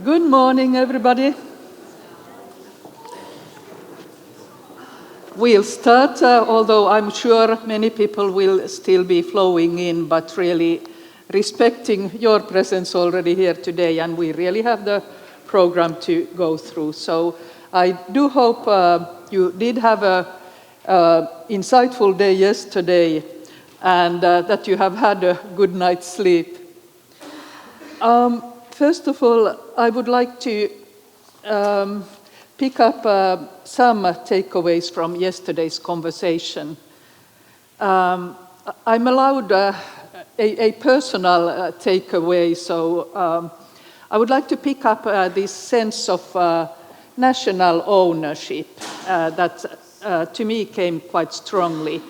Good morning, everybody. We'll start, although I'm sure many people will still be flowing in, but really respecting your presence already here today, and we really have the program to go through. So I do hope you did have an insightful day yesterday, and that you have had a good night's sleep. First of all, I would like to pick up some takeaways from yesterday's conversation. I'm allowed a personal takeaway, so I would like to pick up this sense of national ownership that to me came quite strongly.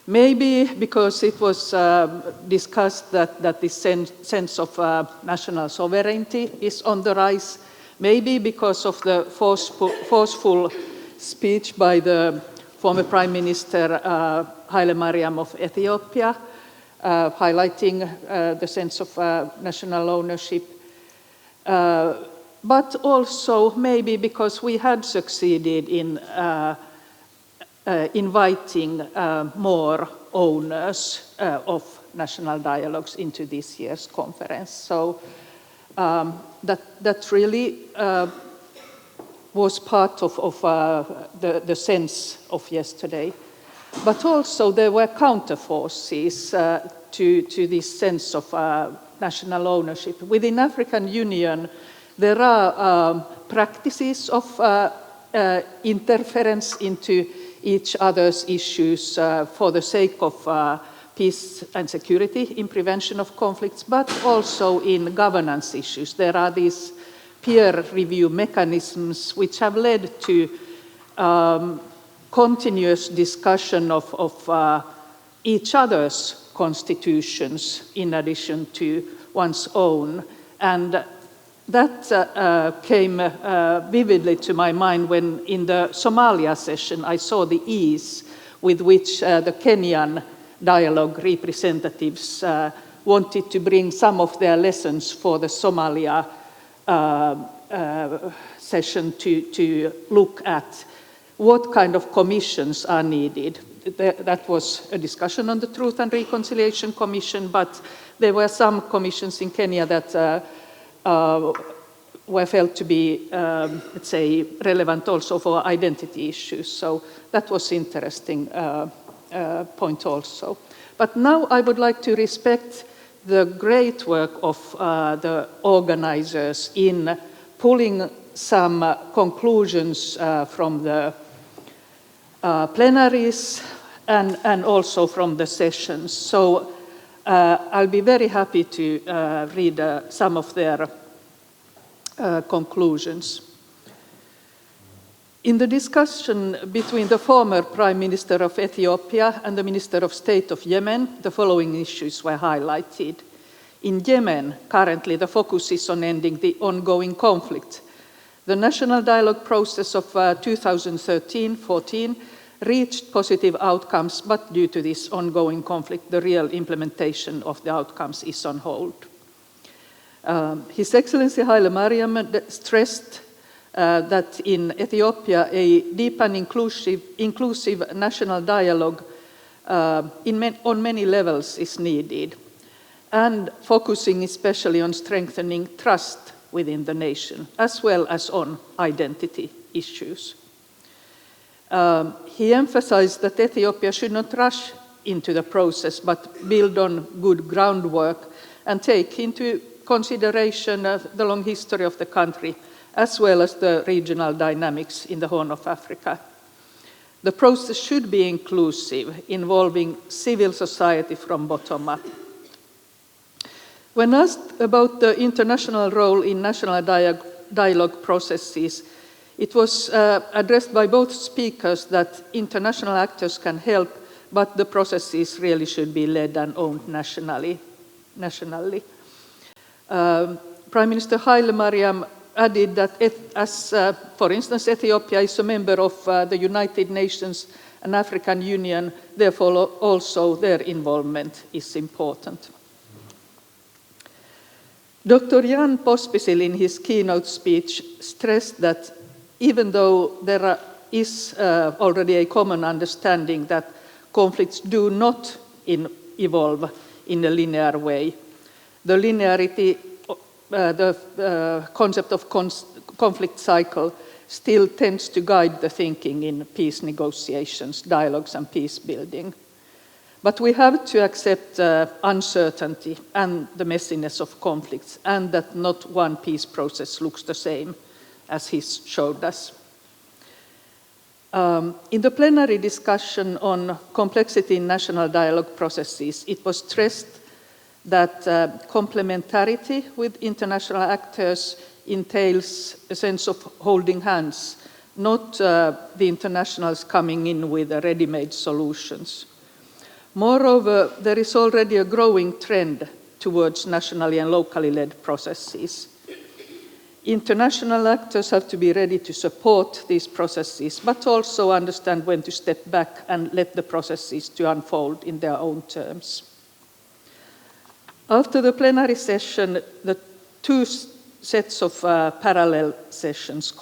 Maybe because it was discussed that this sense of national sovereignty is on the rise. Maybe because of the forceful speech by the former Prime Minister Haile Mariam of Ethiopia, highlighting the sense of national ownership. But also maybe because we had succeeded in inviting more owners of national dialogues into this year's conference. So that really was part of the sense of yesterday. But also there were counterforces to this sense of national ownership. Within African Union, there are practices of interference into each other's issues for the sake of peace and security in prevention of conflicts, but also in governance issues. There are these peer review mechanisms which have led to continuous discussion of each other's constitutions in addition to one's own. And that came vividly to my mind when in the Somalia session I saw the ease with which the Kenyan dialogue representatives wanted to bring some of their lessons for the Somalia session to look at what kind of commissions are needed. That was a discussion on the Truth and Reconciliation Commission, but there were some commissions in Kenya that were felt to be, let's say, relevant also for identity issues. So that was interesting point also. But now I would like to respect the great work of the organizers in pulling some conclusions from the plenaries and also from the sessions. So I'll be very happy to read some of their conclusions. In the discussion between the former Prime Minister of Ethiopia and the Minister of State of Yemen, the following issues were highlighted. In Yemen, currently the focus is on ending the ongoing conflict. The national dialogue process of 2013-14 reached positive outcomes, but due to this ongoing conflict, the real implementation of the outcomes is on hold. His Excellency Haile Mariam stressed that in Ethiopia, a deep and inclusive national dialogue on many levels is needed, and focusing especially on strengthening trust within the nation, as well as on identity issues. He emphasized that Ethiopia should not rush into the process, but build on good groundwork and take into consideration the long history of the country, as well as the regional dynamics in the Horn of Africa. The process should be inclusive, involving civil society from bottom up. When asked about the international role in national dialogue processes, it was addressed by both speakers that international actors can help, but the processes really should be led and owned nationally. Prime Minister Haile Mariam added that as, for instance, Ethiopia is a member of the United Nations and African Union, therefore also their involvement is important. Dr. Jan Pospisil, in his keynote speech, stressed that even though there is already a common understanding that conflicts do not evolve in a linear way, the linearity, the concept of conflict cycle still tends to guide the thinking in peace negotiations, dialogues, and peace building. But we have to accept uncertainty and the messiness of conflicts, and that not one peace process looks the same, as he showed us. In the plenary discussion on complexity in national dialogue processes, it was stressed that complementarity with international actors entails a sense of holding hands, not the internationals coming in with ready-made solutions. Moreover, there is already a growing trend towards nationally and locally led processes. International actors have to be ready to support these processes, but also understand when to step back and let the processes to unfold in their own terms. After the plenary session, the two sets of parallel sessions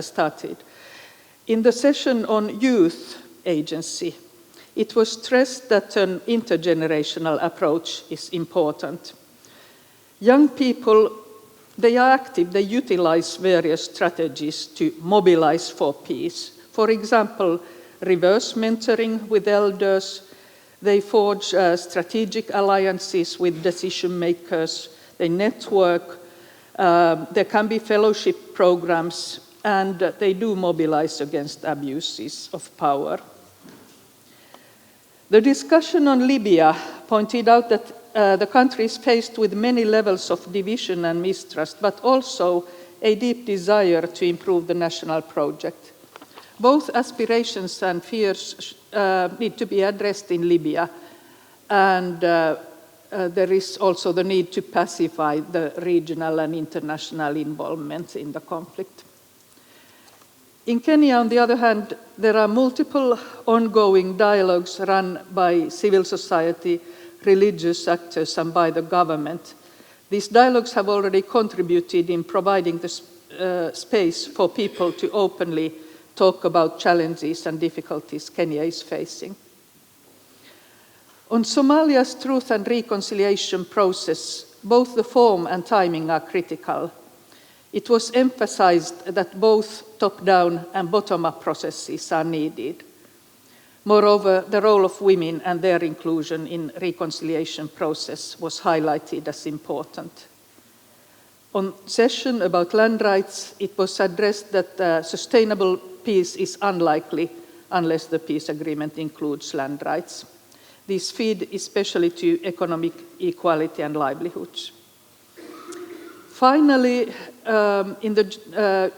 started. In the session on youth agency, it was stressed that an intergenerational approach is important. Young people, they are active, they utilize various strategies to mobilize for peace. For example, reverse mentoring with elders, they forge strategic alliances with decision makers, they network, there can be fellowship programs, and they do mobilize against abuses of power. The discussion on Libya pointed out that the country is faced with many levels of division and mistrust, but also a deep desire to improve the national project. Both aspirations and fears need to be addressed in Libya, and there is also the need to pacify the regional and international involvement in the conflict. In Kenya, on the other hand, there are multiple ongoing dialogues run by civil society, religious actors, and by the government. These dialogues have already contributed in providing the space for people to openly talk about challenges and difficulties Kenya is facing. On Somalia's truth and reconciliation process, both the form and timing are critical. It was emphasized that both top-down and bottom-up processes are needed. Moreover, the role of women and their inclusion in reconciliation process was highlighted as important. On session about land rights, it was addressed that sustainable peace is unlikely unless the peace agreement includes land rights. These feed especially to economic equality and livelihoods. Finally, in the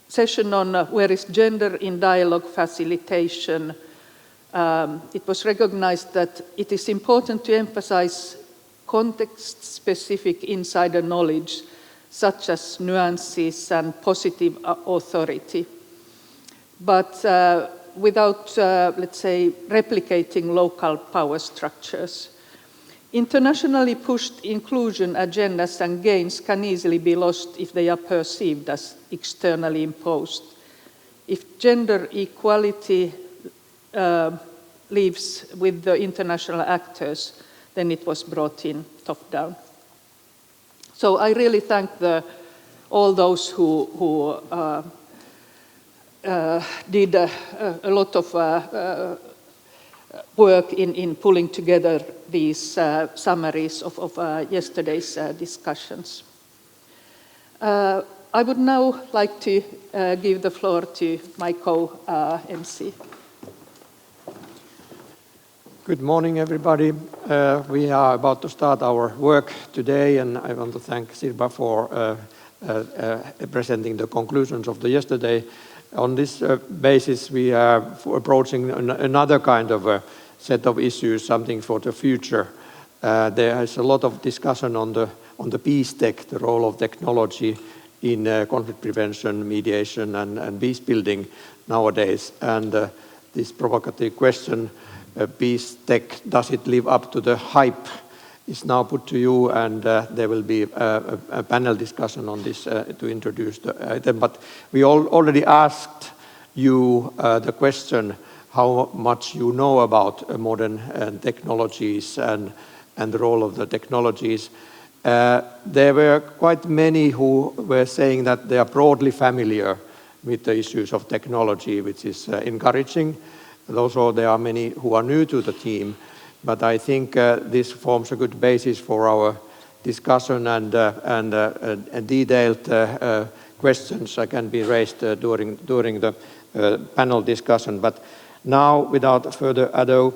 session on where is gender in dialogue facilitation, it was recognized that it is important to emphasize context-specific insider knowledge, such as nuances and positive authority, but without, let's say, replicating local power structures. Internationally pushed inclusion agendas and gains can easily be lost if they are perceived as externally imposed. If gender equality lives with the international actors, then it was brought in top-down. So I really thank all those who did a lot of work in pulling together these summaries of yesterday's discussions. I would now like to give the floor to my co-MC. Good morning, everybody. We are about to start our work today, and I want to thank Sirpa for presenting the conclusions of the yesterday. On this basis, we are approaching another kind of a set of issues, something for the future. There is a lot of discussion on the peace tech, the role of technology in conflict prevention, mediation, and peace building nowadays. And this provocative question, peace tech, does it live up to the hype is now put to you, and there will be a panel discussion on this to introduce the item. But we already asked you the question how much you know about modern technologies and the role of the technologies. There were quite many who were saying that they are broadly familiar with the issues of technology, which is encouraging. And also there are many who are new to the team, but I think this forms a good basis for our discussion, and detailed questions can be raised during the panel discussion. But now, without further ado,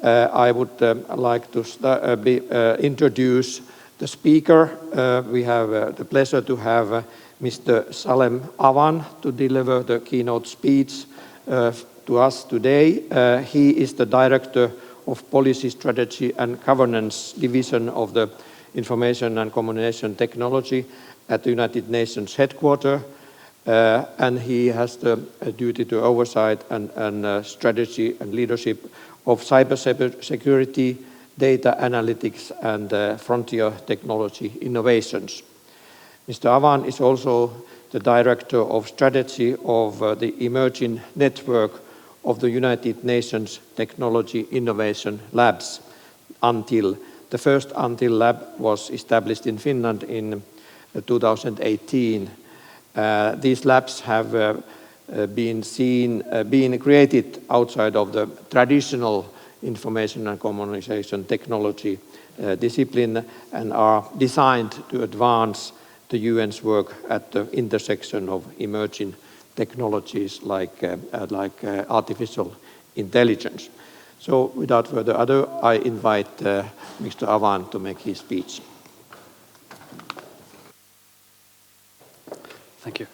I would like to introduce the speaker. We have the pleasure to have Mr. Salem Awan to deliver the keynote speech to us today. He is the Director of Policy Strategy and Governance Division of the Information and Communication Technology at the United Nations headquarters, and he has the duty to oversight and strategy and leadership of cybersecurity, data analytics, and frontier technology innovations. Mr. Awan is also the Director of Strategy of the Emerging Network of the United Nations Technology Innovation Labs, UNTIL. The first UNTIL lab was established in Finland in 2018. These labs have been created outside of the traditional information and communication technology discipline and are designed to advance the UN's work at the intersection of emerging technologies like artificial intelligence. So without further ado, I invite Mr. Awan to make his speech. Thank you.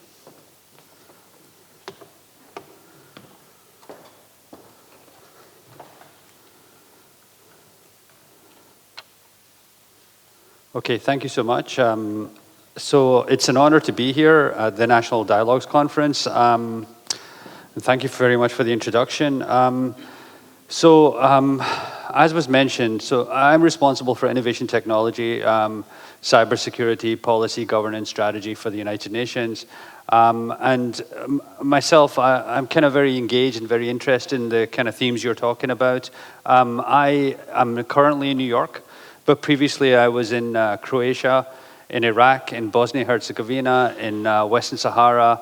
Okay, thank you so much. So it's an honor to be here at the National Dialogues Conference. And thank you very much for the introduction. As was mentioned, so I'm responsible for innovation technology, cybersecurity, policy, governance, strategy for the United Nations. Myself, I'm kind of very engaged and very interested in the kind of themes you're talking about. I am currently in New York, but previously I was in Croatia, in Iraq, in Bosnia-Herzegovina, in Western Sahara,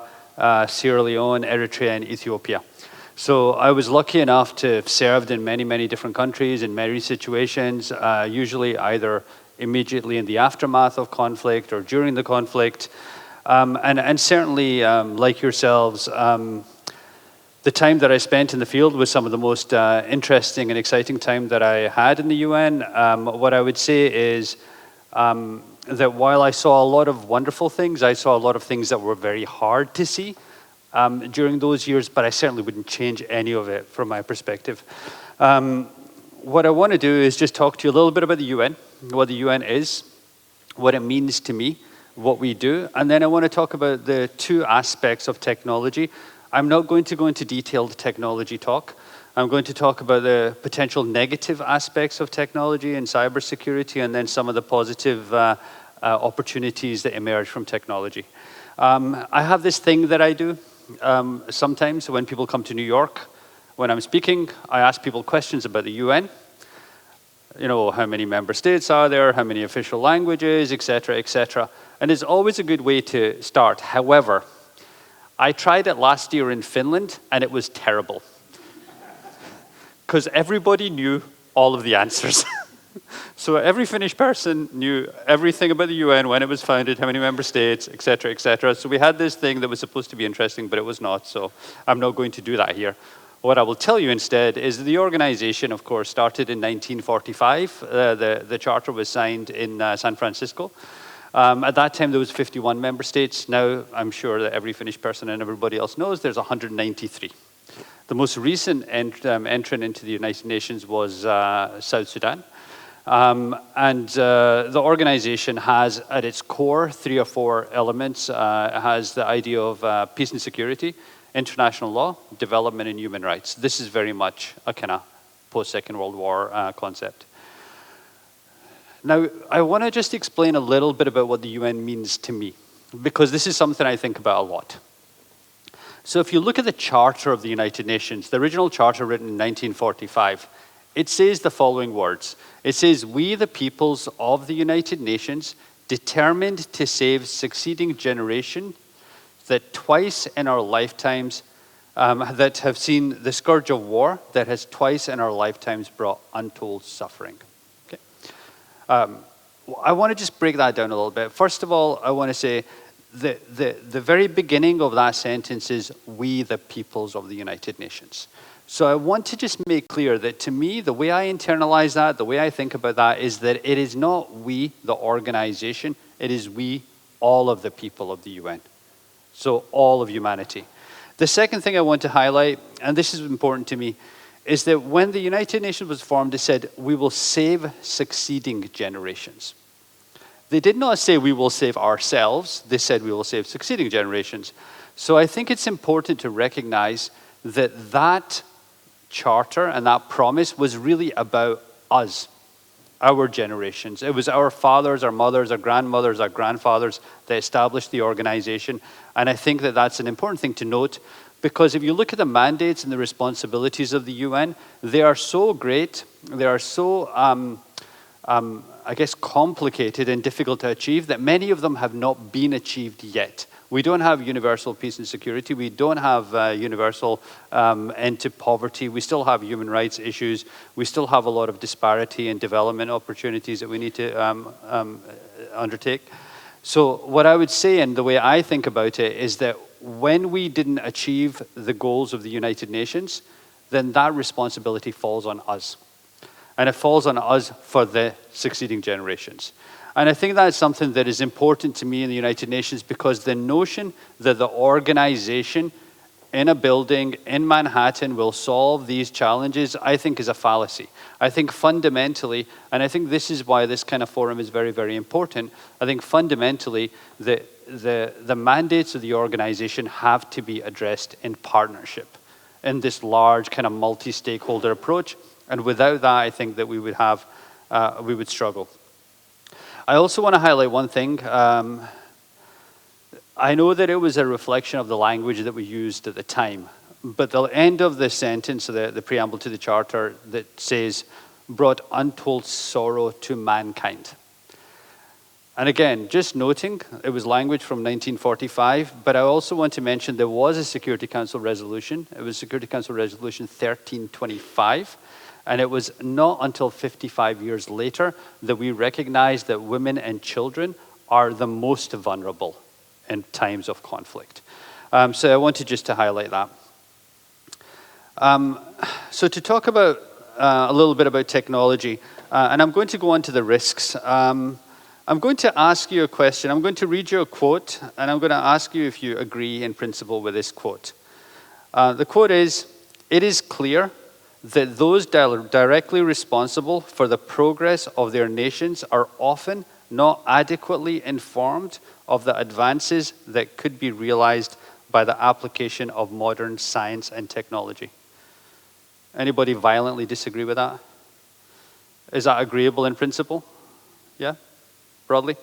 Sierra Leone, Eritrea, and Ethiopia. So I was lucky enough to have served in many, many different countries in many situations, usually either immediately in the aftermath of conflict or during the conflict. And certainly, like yourselves, the time that I spent in the field was some of the most interesting and exciting time that I had in the UN. What I would say is that while I saw a lot of wonderful things, I saw a lot of things that were very hard to see during those years, but I certainly wouldn't change any of it from my perspective. What I want to do is just talk to you a little bit about the UN, what the UN is, what it means to me, what we do, and then I want to talk about the two aspects of technology. I'm not going to go into detailed technology talk. I'm going to talk about the potential negative aspects of technology and cybersecurity, and then some of the positive opportunities that emerge from technology. I have this thing that I do sometimes when people come to New York. When I'm speaking, I ask people questions about the UN. You know, how many member states are there, how many official languages, etc., etc. And it's always a good way to start. However, I tried it last year in Finland, and it was terrible. Because everybody knew all of the answers. So every Finnish person knew everything about the UN, when it was founded, how many member states, etc., etc. So we had this thing that was supposed to be interesting, but it was not. So I'm not going to do that here. What I will tell you instead is the organization, of course, started in 1945. The charter was signed in San Francisco. At that time, there was 51 member states. Now, I'm sure that every Finnish person and everybody else knows there's 193. The most recent entrant into the United Nations was South Sudan. The organization has at its core 3 or 4 elements. It has the idea of peace and security, international law, development, and human rights. This is very much a kind of post-Second World War concept. Now, I want to just explain a little bit about what the UN means to me, because this is something I think about a lot. So if you look at the Charter of the United Nations, the original charter written in 1945, it says the following words. It says, "We, the peoples of the United Nations, determined to save succeeding generations that twice in our lifetimes that have seen the scourge of war that has twice in our lifetimes brought untold suffering." Okay. I want to just break that down a little bit. First of all, I want to say the very beginning of that sentence is "we, the peoples of the United Nations." So I want to just make clear that to me, the way I internalize that, the way I think about that is that it is not we, the organization, it is we, all of the people of the UN. So all of humanity. The second thing I want to highlight, and this is important to me, is that when the United Nations was formed, it said, "We will save succeeding generations." They did not say we will save ourselves, they said we will save succeeding generations. So I think it's important to recognize that that charter and that promise was really about us, our generations. It was our fathers, our mothers, our grandmothers, our grandfathers that established the organization. And I think that that's an important thing to note, because if you look at the mandates and the responsibilities of the UN, they are so great, they are so, I guess, complicated and difficult to achieve that many of them have not been achieved yet. We don't have universal peace and security. We don't have universal end to poverty. We still have human rights issues. We still have a lot of disparity and development opportunities that we need to undertake. So what I would say, and the way I think about it, is that when we didn't achieve the goals of the United Nations, then that responsibility falls on us. And it falls on us for the succeeding generations. And I think that's something that is important to me in the United Nations, because the notion that the organization in a building in Manhattan will solve these challenges, I think is a fallacy. I think fundamentally, and I think this is why this kind of forum is very, very important, I think fundamentally the mandates of the organization have to be addressed in partnership, in this large kind of multi-stakeholder approach. And without that, I think that we would struggle. I also want to highlight one thing. I know that it was a reflection of the language that we used at the time, but the end of the sentence, the preamble to the Charter, that says, "brought untold sorrow to mankind." And again, just noting, it was language from 1945, but I also want to mention there was a Security Council resolution. It was Security Council Resolution 1325. And it was not until 55 years later that we recognized that women and children are the most vulnerable in times of conflict. So I wanted just to highlight that. So to talk about a little bit about technology, and I'm going to go on to the risks. I'm going to ask you a question. I'm going to read you a quote, and I'm going to ask you if you agree in principle with this quote. The quote is, "It is clear that those directly responsible for the progress of their nations are often not adequately informed of the advances that could be realized by the application of modern science and technology." Anybody violently disagree with that? Is that agreeable in principle? Yeah? Broadly?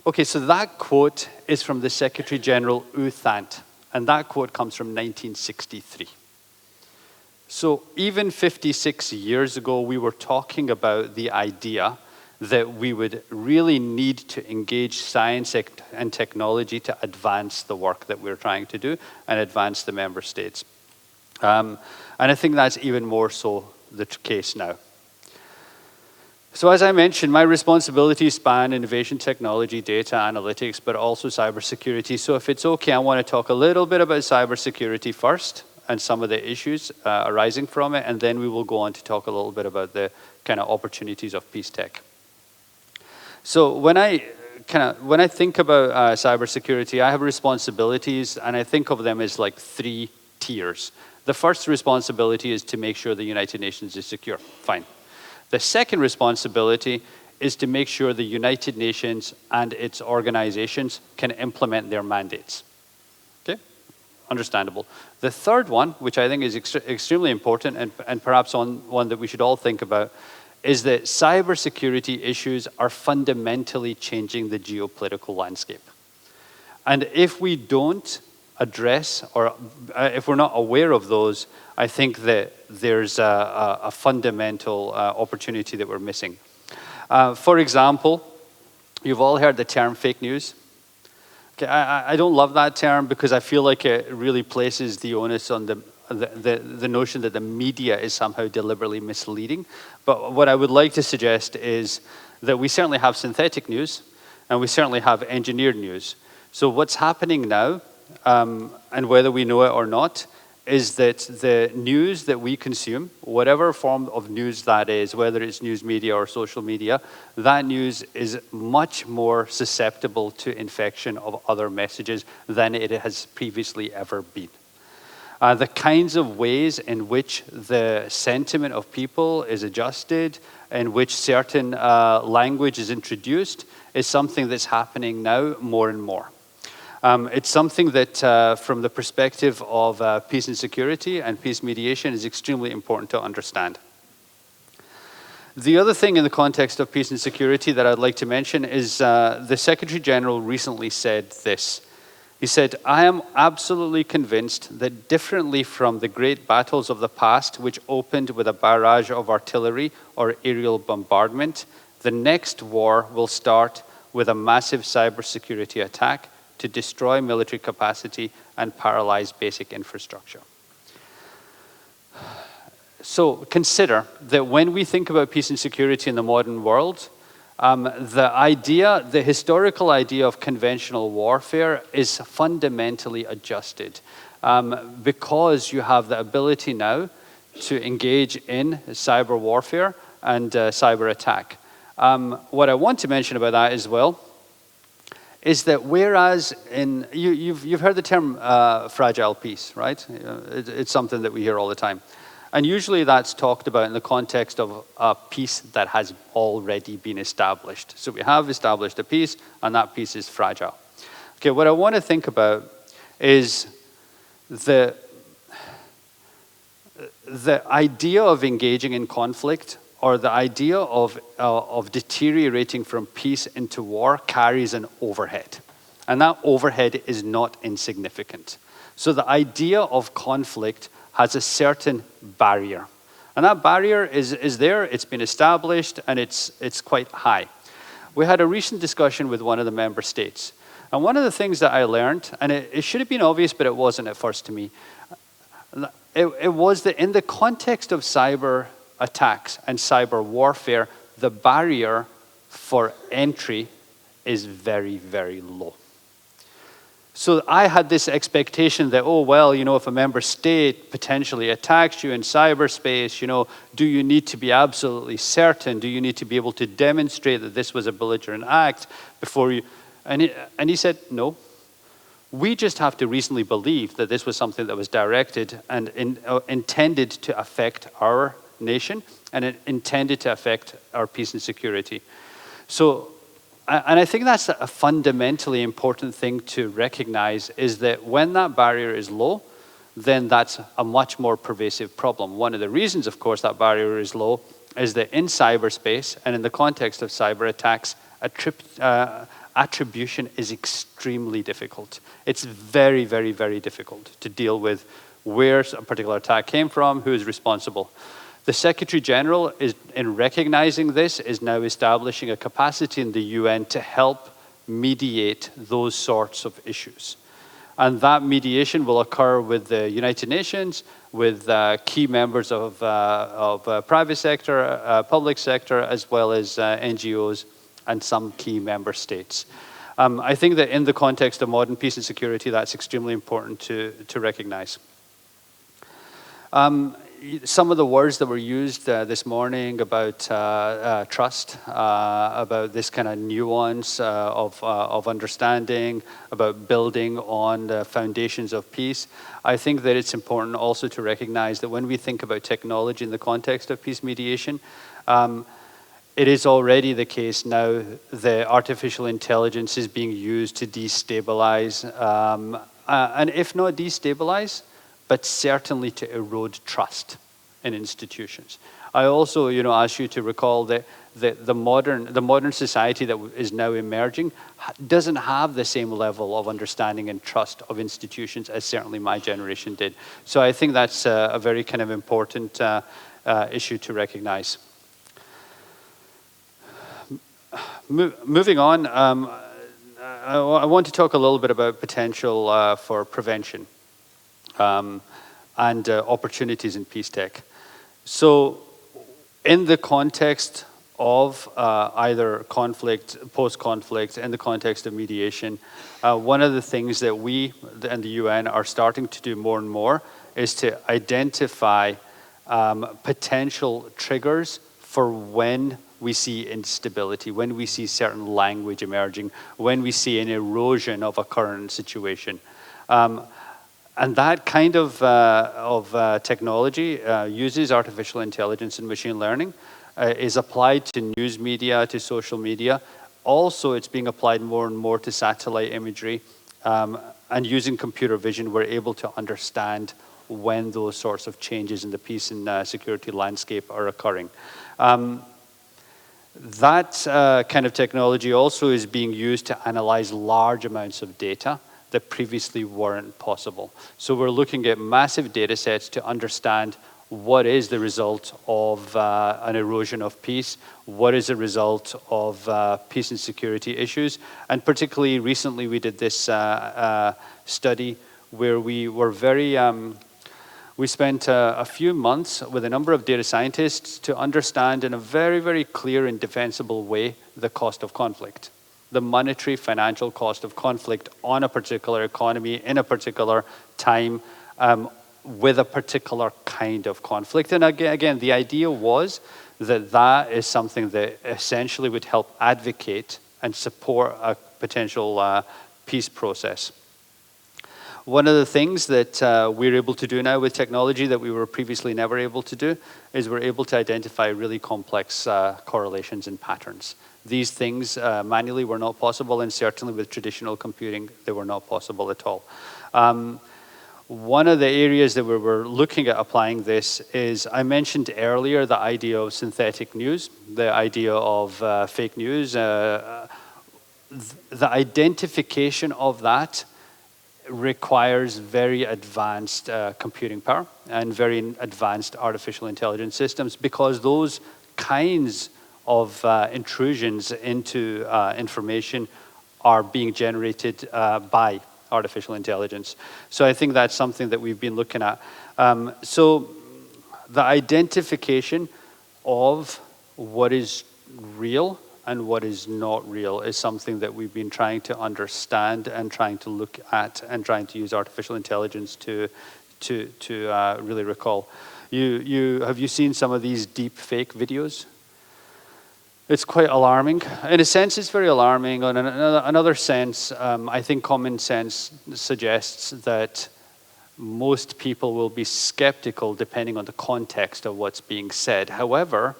Okay, so that quote is from the Secretary General U Thant, and that quote comes from 1963. So even 56 years ago, we were talking about the idea that we would really need to engage science and technology to advance the work that we're trying to do and advance the member states. And I think that's even more so the case now. So as I mentioned, my responsibilities span innovation, technology, data analytics, but also cybersecurity. So if it's okay, I want to talk a little bit about cybersecurity first and some of the issues arising from it, and then we will go on to talk a little bit about the kind of opportunities of peace tech. So when I think about cybersecurity, I have responsibilities, and I think of them as like 3 tiers. The first responsibility is to make sure the United Nations is secure. Fine. The second responsibility is to make sure the United Nations and its organizations can implement their mandates. Okay? Understandable. The third one, which I think is extremely important and perhaps one that we should all think about, is that cybersecurity issues are fundamentally changing the geopolitical landscape. And if we don't address, or if we're not aware of those, I think that there's a fundamental opportunity that we're missing. For example, you've all heard the term fake news. Okay, I don't love that term because I feel like it really places the onus on the notion that the media is somehow deliberately misleading. But what I would like to suggest is that we certainly have synthetic news and we certainly have engineered news. So what's happening now, and whether we know it or not, is that the news that we consume, whatever form of news that is, whether it's news media or social media, that news is much more susceptible to infection of other messages than it has previously ever been. The kinds of ways in which the sentiment of people is adjusted, in which certain language is introduced, is something that's happening now more and more. It's something that, from the perspective of peace and security and peace mediation, is extremely important to understand. The other thing in the context of peace and security that I'd like to mention is the Secretary General recently said this. He said, "I am absolutely convinced that differently from the great battles of the past, which opened with a barrage of artillery or aerial bombardment, the next war will start with a massive cybersecurity attack to destroy military capacity and paralyze basic infrastructure." So consider that when we think about peace and security in the modern world, the historical idea of conventional warfare is fundamentally adjusted because you have the ability now to engage in cyber warfare and cyber attack. What I want to mention about that as well is that whereas you've heard the term fragile peace, right? It's something that we hear all the time. And usually that's talked about in the context of a peace that has already been established. So we have established a peace, and that peace is fragile. Okay, what I want to think about is the idea of engaging in conflict, or the idea of deteriorating from peace into war, carries an overhead. And that overhead is not insignificant. So the idea of conflict has a certain barrier. And that barrier is there, it's been established, and it's quite high. We had a recent discussion with one of the member states. And one of the things that I learned, and it should have been obvious, but it wasn't at first to me, it was that in the context of cyber attacks and cyber warfare, the barrier for entry is very, very low. So I had this expectation that, oh, well, if a member state potentially attacks you in cyberspace, do you need to be absolutely certain? Do you need to be able to demonstrate that this was a belligerent act before you? And he said, no. We just have to reasonably believe that this was something that was directed and intended to affect our nation, and it intended to affect our peace and security. So, and I think that's a fundamentally important thing to recognize, is that when that barrier is low, then that's a much more pervasive problem. One of the reasons, of course, that barrier is low is that in cyberspace and in the context of cyber attacks, attribution is extremely difficult. It's very, very, very difficult to deal with where a particular attack came from, who is responsible. The Secretary General, in recognizing this, is now establishing a capacity in the UN to help mediate those sorts of issues. And that mediation will occur with the United Nations, with key members of private sector, public sector, as well as NGOs and some key member states. I think that in the context of modern peace and security, that's extremely important to recognize. Some of the words that were used this morning about trust, about this kind of nuance of understanding, about building on the foundations of peace, I think that it's important also to recognize that when we think about technology in the context of peace mediation, it is already the case now that artificial intelligence is being used to destabilize, and if not destabilize, but certainly to erode trust in institutions. I also, ask you to recall that the modern society that is now emerging doesn't have the same level of understanding and trust of institutions as certainly my generation did. So I think that's a very kind of important issue to recognize. Moving on, I want to talk a little bit about potential for prevention and opportunities in peace tech. So in the context of either conflict, post-conflict, in the context of mediation, one of the things that we and the UN are starting to do more and more is to identify potential triggers for when we see instability, when we see certain language emerging, when we see an erosion of a current situation. And that kind of technology uses artificial intelligence and machine learning, is applied to news media, to social media. Also, it's being applied more and more to satellite imagery. And using computer vision, we're able to understand when those sorts of changes in the peace and security landscape are occurring. That kind of technology also is being used to analyze large amounts of data that previously weren't possible. So we're looking at massive data sets to understand what is the result of an erosion of peace, what is the result of peace and security issues. And particularly recently we did this study where we were we spent a few months with a number of data scientists to understand in a very, very clear and defensible way the cost of conflict, the monetary financial cost of conflict on a particular economy in a particular time with a particular kind of conflict. And again, the idea was that that is something that essentially would help advocate and support a potential peace process. One of the things that we're able to do now with technology that we were previously never able to do is we're able to identify really complex correlations and patterns. These things manually were not possible, and certainly with traditional computing, they were not possible at all. One of the areas that we were looking at applying this is, I mentioned earlier the idea of synthetic news, the idea of fake news. The identification of that requires very advanced computing power and very advanced artificial intelligence systems, because those kinds of intrusions into information are being generated by artificial intelligence. So I think that's something that we've been looking at. So the identification of what is real and what is not real is something that we've been trying to understand and trying to look at and trying to use artificial intelligence to really recall. Have you seen some of these deep fake videos? It's quite alarming. In a sense, it's very alarming. In another sense, I think common sense suggests that most people will be skeptical depending on the context of what's being said. However,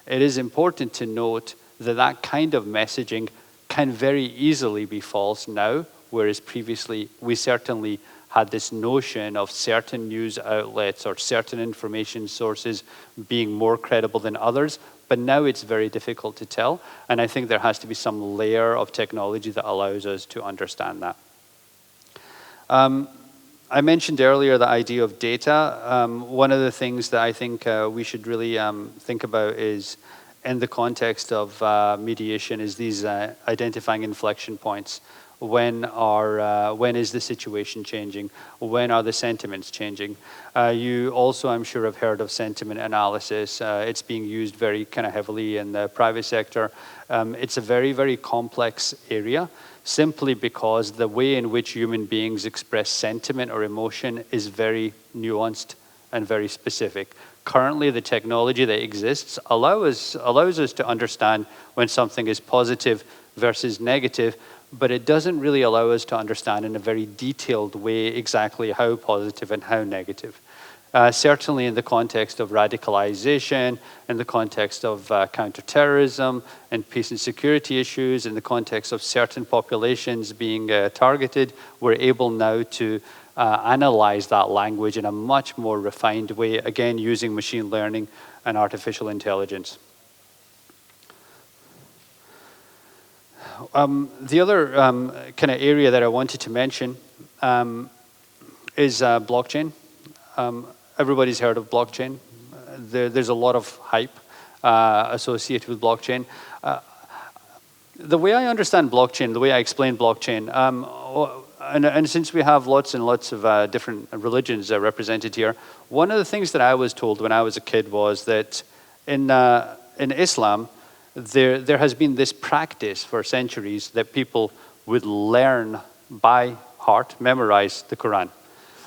it is important to note that that kind of messaging can very easily be false now, whereas previously we certainly had this notion of certain news outlets or certain information sources being more credible than others. But now it's very difficult to tell, and I think there has to be some layer of technology that allows us to understand that. I mentioned earlier the idea of data. One of the things that I think we should really think about is, in the context of mediation, is these identifying inflection points. When is the situation changing? When are the sentiments changing? You also, I'm sure, have heard of sentiment analysis. It's being used very kind of heavily in the private sector. It's a very, very complex area, simply because the way in which human beings express sentiment or emotion is very nuanced and very specific. Currently, the technology that exists allows us to understand when something is positive versus negative, but it doesn't really allow us to understand in a very detailed way exactly how positive and how negative. Certainly in the context of radicalization, in the context of counterterrorism and peace and security issues, in the context of certain populations being targeted, we're able now to analyze that language in a much more refined way, again, using machine learning and artificial intelligence. The other kind of area that I wanted to mention is blockchain. Everybody's heard of blockchain. There's a lot of hype associated with blockchain. The way I understand blockchain, the way I explain blockchain, and since we have lots and lots of different religions represented here, one of the things that I was told when I was a kid was that in Islam, there has been this practice for centuries that people would learn by heart, memorize the Quran.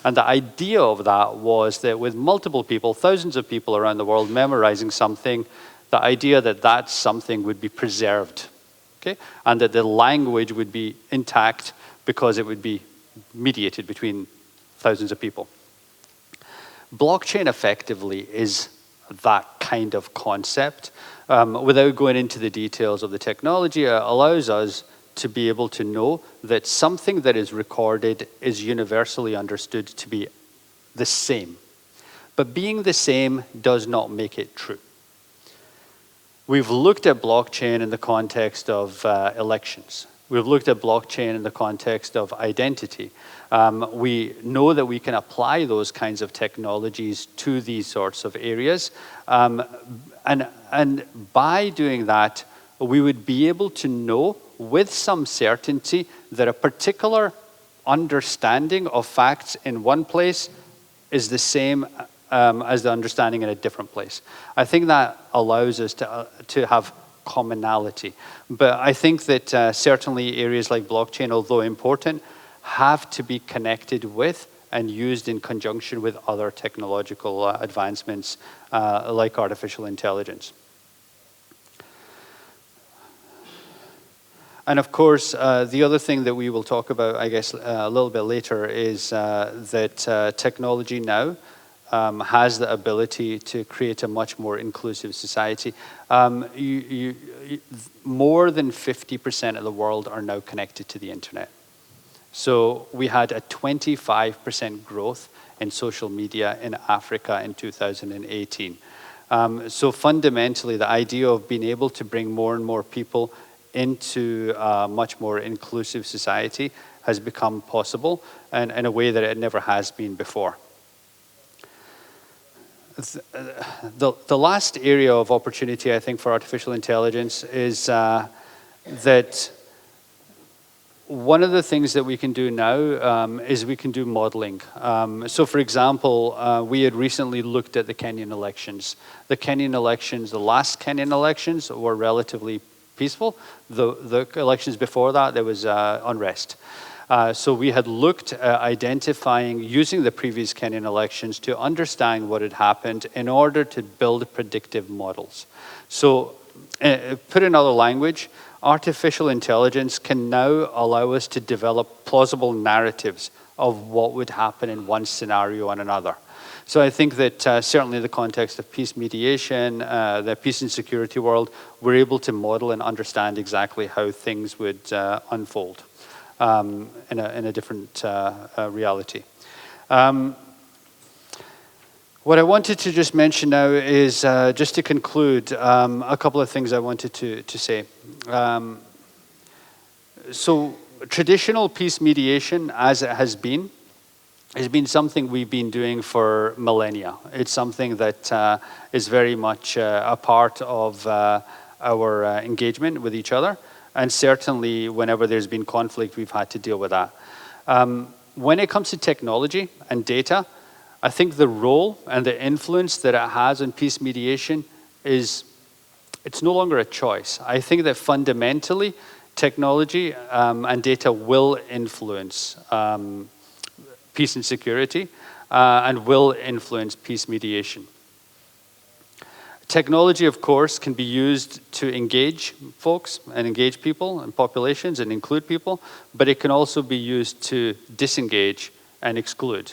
And the idea of that was that with multiple people, thousands of people around the world memorizing something, the idea that that something would be preserved, okay? And that the language would be intact because it would be mediated between thousands of people. Blockchain effectively is that kind of concept. Without going into the details of the technology, it allows us to be able to know that something that is recorded is universally understood to be the same. But being the same does not make it true. We've looked at blockchain in the context of elections. We've looked at blockchain in the context of identity. We know that we can apply those kinds of technologies to these sorts of areas. And by doing that, we would be able to know with some certainty that a particular understanding of facts in one place is the same as the understanding in a different place. I think that allows us to have commonality. But I think that certainly areas like blockchain, although important, have to be connected with and used in conjunction with other technological advancements like artificial intelligence. And of course, the other thing that we will talk about, I guess, a little bit later is that technology now has the ability to create a much more inclusive society. More than 50% of the world are now connected to the internet. So we had a 25% growth in social media in Africa in 2018. So fundamentally, the idea of being able to bring more and more people into a much more inclusive society has become possible and in a way that it never has been before. The last area of opportunity, I think, for artificial intelligence is that one of the things that we can do now is we can do modeling. So for example, we had recently looked at the Kenyan elections. The Kenyan elections, the last Kenyan elections were relatively peaceful. The elections before that, there was unrest. So we had looked at identifying, using the previous Kenyan elections to understand what had happened in order to build predictive models. So put in other language, artificial intelligence can now allow us to develop plausible narratives of what would happen in one scenario and another. So I think that certainly in the context of peace mediation, the peace and security world, we're able to model and understand exactly how things would unfold in a different reality. What I wanted to just mention now is, just to conclude, a couple of things I wanted to say. So traditional peace mediation, as it has been something we've been doing for millennia. It's something that is very much a part of our engagement with each other. And certainly whenever there's been conflict, we've had to deal with that. When it comes to technology and data, I think the role and the influence that it has on peace mediation it's no longer a choice. I think that fundamentally, technology and data will influence peace and security and will influence peace mediation. Technology, of course, can be used to engage folks and engage people and populations and include people, but it can also be used to disengage and exclude.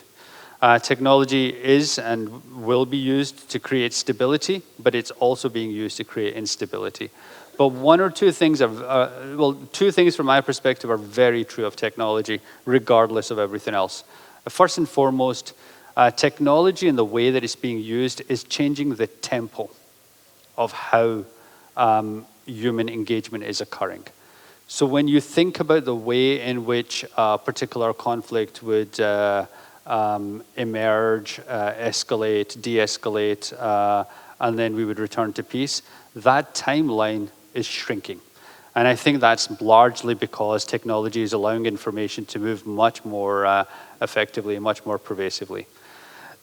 Technology is and will be used to create stability, but it's also being used to create instability. But one or two things, two things from my perspective are very true of technology, regardless of everything else. First and foremost, technology and the way that it's being used is changing the tempo of how human engagement is occurring. So when you think about the way in which a particular conflict would emerge, escalate, de-escalate, and then we would return to peace, that timeline is shrinking. And I think that's largely because technology is allowing information to move much more effectively and much more pervasively.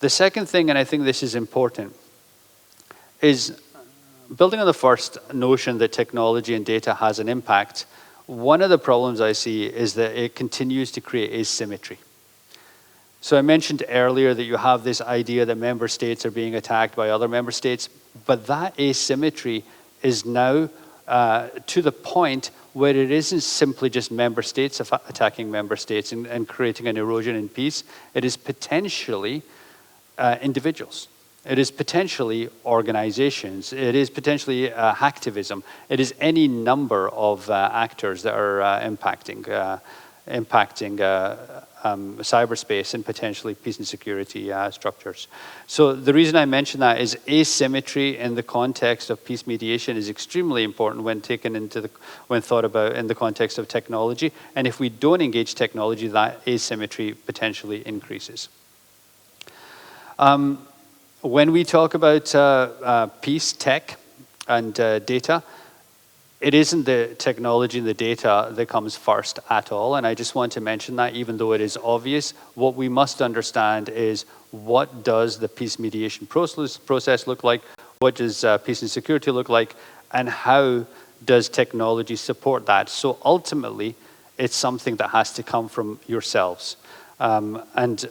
The second thing, and I think this is important, is building on the first notion that technology and data has an impact. One of the problems I see is that it continues to create asymmetry. So I mentioned earlier that you have this idea that member states are being attacked by other member states, but that asymmetry is now to the point where it isn't simply just member states attacking member states and creating an erosion in peace. It is potentially individuals. It is potentially organizations. It is potentially hacktivism. It is any number of actors that are impacting cyberspace and potentially peace and security structures. So the reason I mention that is asymmetry in the context of peace mediation is extremely important when thought about in the context of technology. And if we don't engage technology, that asymmetry potentially increases. When we talk about peace tech and data, it isn't the technology and the data that comes first at all, and I just want to mention that even though it is obvious, what we must understand is what does the peace mediation process look like, what does peace and security look like, and how does technology support that? So ultimately, it's something that has to come from yourselves. And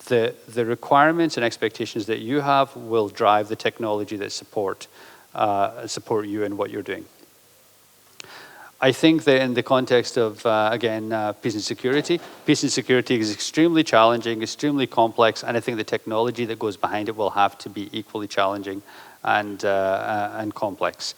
the requirements and expectations that you have will drive the technology that support you in what you're doing. I think that in the context of, again, peace and security is extremely challenging, extremely complex, and I think the technology that goes behind it will have to be equally challenging and complex.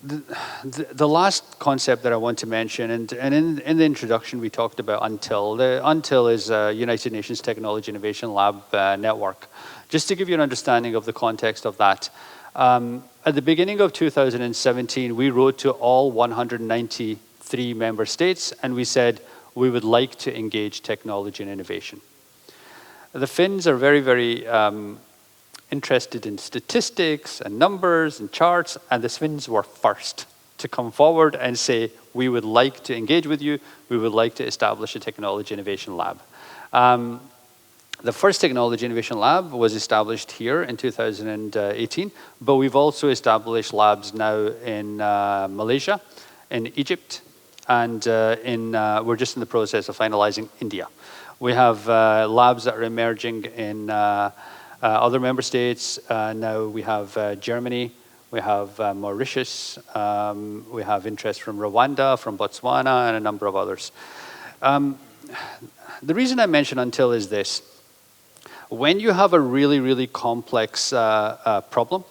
The last concept that I want to mention, and in the introduction we talked about UNTIL. The UNTIL is a United Nations Technology Innovation Lab network. Just to give you an understanding of the context of that, at the beginning of 2017, we wrote to all 193 member states, and we said we would like to engage technology and innovation. The Finns are very, very interested in statistics and numbers and charts, and the Finns were first to come forward and say, we would like to engage with you, we would like to establish a technology innovation lab. The first Technology Innovation Lab was established here in 2018, but we've also established labs now in Malaysia, in Egypt, and we're just in the process of finalizing India. We have labs that are emerging in other member states. Now we have Germany, we have Mauritius, we have interest from Rwanda, from Botswana, and a number of others. The reason I mention UNTIL is this. When you have a really, really complex problem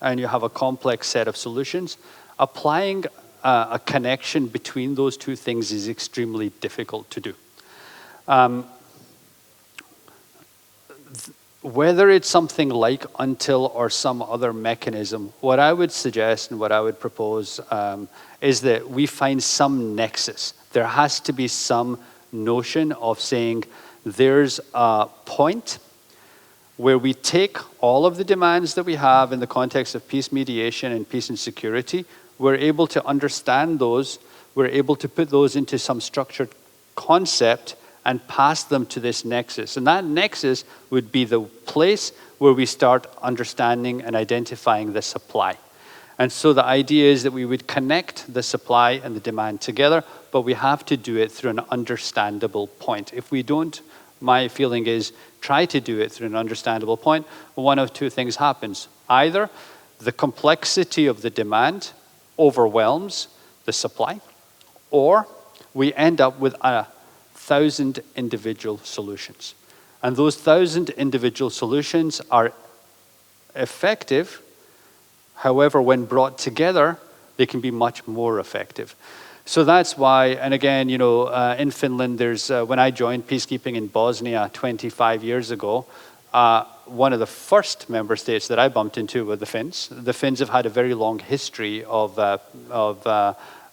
and you have a complex set of solutions, applying a connection between those two things is extremely difficult to do. Whether it's something like UNTIL or some other mechanism, what I would suggest and what I would propose is that we find some nexus. There has to be some notion of saying there's a point where we take all of the demands that we have in the context of peace mediation and peace and security, we're able to understand those, we're able to put those into some structured concept and pass them to this nexus. And that nexus would be the place where we start understanding and identifying the supply. And so the idea is that we would connect the supply and the demand together, but we have to do it through an understandable point. If we don't, my feeling is try to do it through an understandable point, one of two things happens. Either the complexity of the demand overwhelms the supply, or we end up with 1,000 individual solutions. And those 1,000 individual solutions are effective. However, when brought together, they can be much more effective. So that's why, and again, in Finland, there's when I joined peacekeeping in Bosnia 25 years ago, one of the first member states that I bumped into were the Finns. The Finns have had a very long history of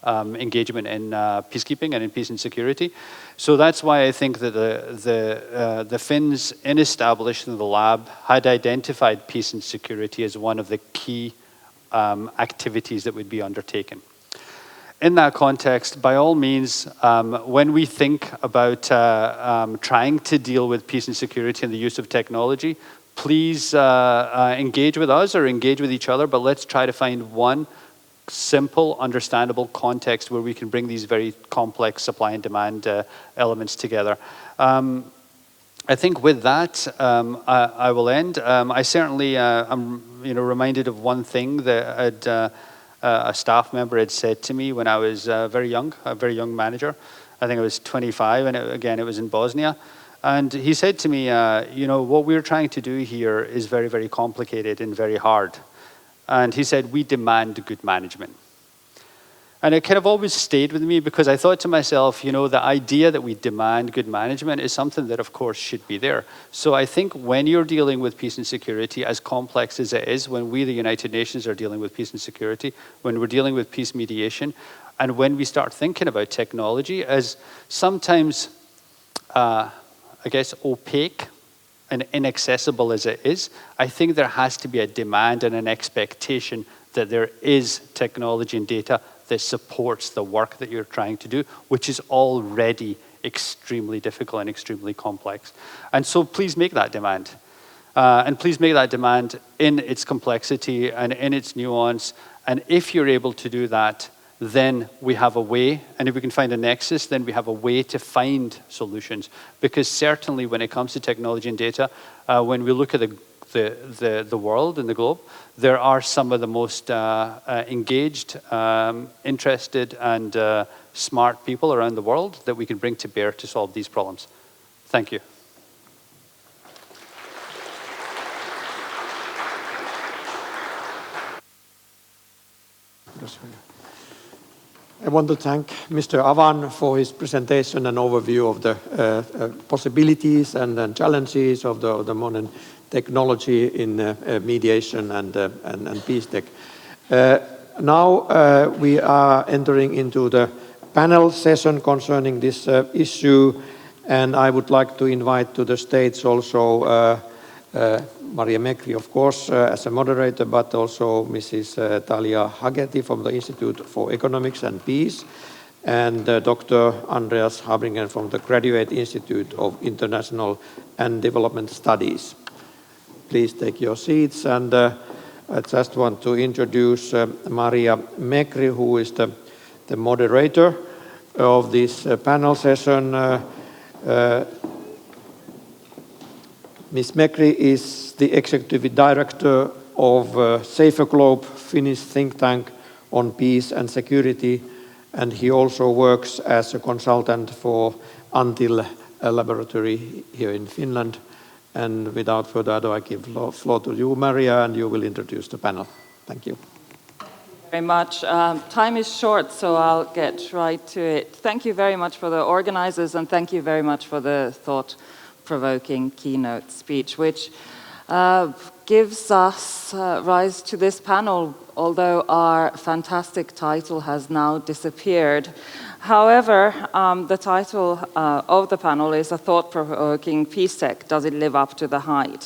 engagement in peacekeeping and in peace and security. So that's why I think that the Finns, in establishing the lab, had identified peace and security as one of the key activities that would be undertaken. In that context, by all means, when we think about trying to deal with peace and security and the use of technology, please engage with us or engage with each other, but let's try to find one simple, understandable context where we can bring these very complex supply and demand elements together. I think with that, I will end. I certainly am reminded of one thing that a staff member had said to me when I was a very young manager. I think I was 25, and again, it was in Bosnia. And he said to me, what we're trying to do here is very, very complicated and very hard. And he said, we demand good management. And it kind of always stayed with me because I thought to myself, the idea that we demand good management is something that, of course, should be there. So I think when you're dealing with peace and security, as complex as it is, when we, the United Nations, are dealing with peace and security, when we're dealing with peace mediation, and when we start thinking about technology as sometimes, opaque and inaccessible as it is, I think there has to be a demand and an expectation that there is technology and data that supports the work that you're trying to do, which is already extremely difficult and extremely complex. And so please make that demand. And please make that demand in its complexity and in its nuance. And if you're able to do that, then we have a way, and if we can find a nexus, then we have a way to find solutions. Because certainly when it comes to technology and data, when we look at the world and the globe, there are some of the most engaged, interested, and smart people around the world that we can bring to bear to solve these problems. Thank you. I want to thank Mr. Avan for his presentation and overview of the possibilities and challenges of the modern technology in mediation and peace tech. Now we are entering into the panel session concerning this issue, and I would like to invite to the stage also Maria Mekri, of course, as a moderator, but also Mrs. Talia Hageti from the Institute for Economics and Peace, and Dr. Andreas Habringen from the Graduate Institute of International and Development Studies. Please take your seats, and I just want to introduce Maria Mekri, who is the moderator of this panel session. Ms. Mekri is the Executive Director of Safer Globe, Finnish think tank on peace and security, and he also works as a consultant for Until Laboratory here in Finland. And without further ado, I give the floor to you, Maria, and you will introduce the panel. Thank you. Very much. Time is short, so I'll get right to it. Thank you very much for the organizers, and thank you very much for the thought-provoking keynote speech, which gives us rise to this panel, although our fantastic title has now disappeared. However, the title of the panel is A Thought-Provoking Peace Tech. Does it live up to the hype?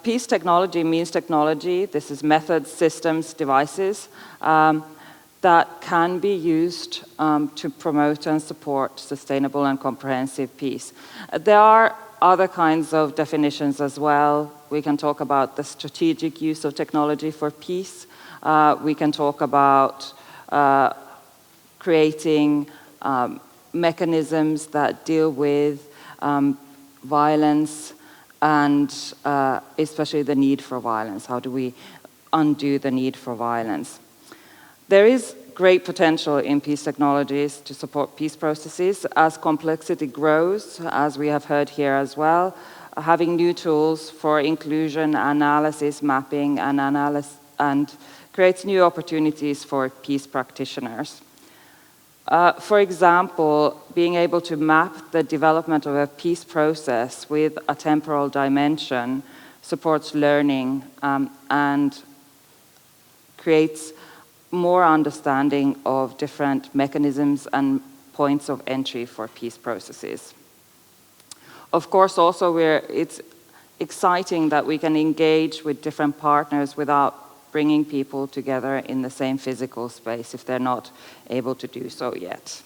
Peace technology means technology. This is methods, systems, devices that can be used to promote and support sustainable and comprehensive peace. There are other kinds of definitions as well. We can talk about the strategic use of technology for peace. We can talk about creating mechanisms that deal with violence and especially the need for violence. How do we undo the need for violence? There is great potential in peace technologies to support peace processes as complexity grows, as we have heard here as well. Having new tools for inclusion, analysis, mapping, and creates new opportunities for peace practitioners. For example, being able to map the development of a peace process with a temporal dimension supports learning and creates more understanding of different mechanisms and points of entry for peace processes. Of course, also it's exciting that we can engage with different partners without bringing people together in the same physical space if they're not able to do so yet.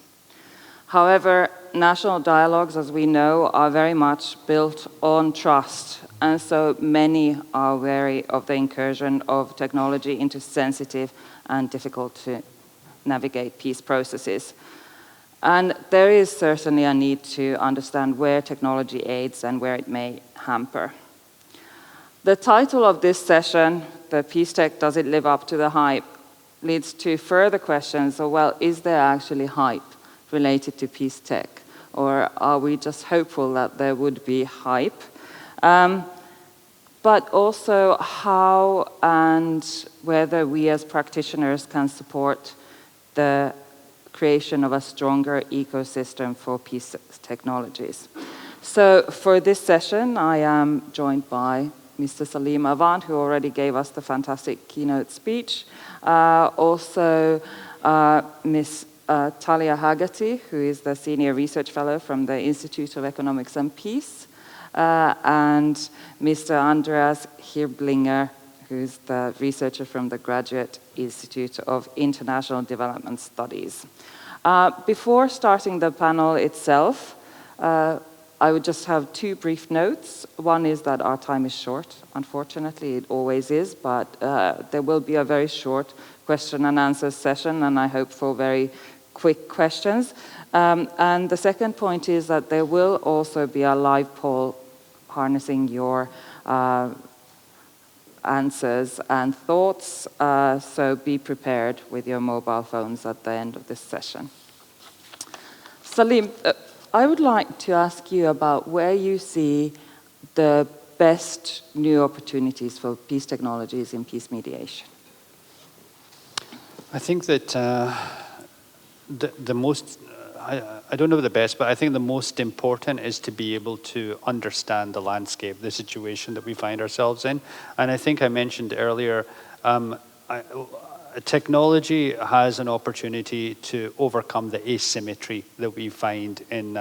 However, national dialogues, as we know, are very much built on trust, and so many are wary of the incursion of technology into sensitive and difficult to navigate peace processes. And there is certainly a need to understand where technology aids and where it may hamper. The title of this session, the Peace Tech, Does It Live Up to the Hype?, leads to further questions of, well, is there actually hype related to peace tech? Or are we just hopeful that there would be hype? But also how and whether we as practitioners can support the creation of a stronger ecosystem for peace technologies. So for this session, I am joined by Mr. Salim Avant, who already gave us the fantastic keynote speech. Also, Ms. Talia Haggerty, who is the Senior Research Fellow from the Institute of Economics and Peace, and Mr. Andreas Hirblinger, who's the researcher from the Graduate Institute of International Development Studies. Before starting the panel itself, I would just have two brief notes. One is that our time is short. Unfortunately, it always is, but there will be a very short question and answer session, and I hope for very quick questions. And the second point is that there will also be a live poll harnessing your answers and thoughts, so be prepared with your mobile phones at the end of this session. Salim, I would like to ask you about where you see the best new opportunities for peace technologies in peace mediation. I think that the most, I don't know the best, but I think the most important is to be able to understand the landscape, the situation that we find ourselves in. And I think I mentioned earlier, technology has an opportunity to overcome the asymmetry that we find in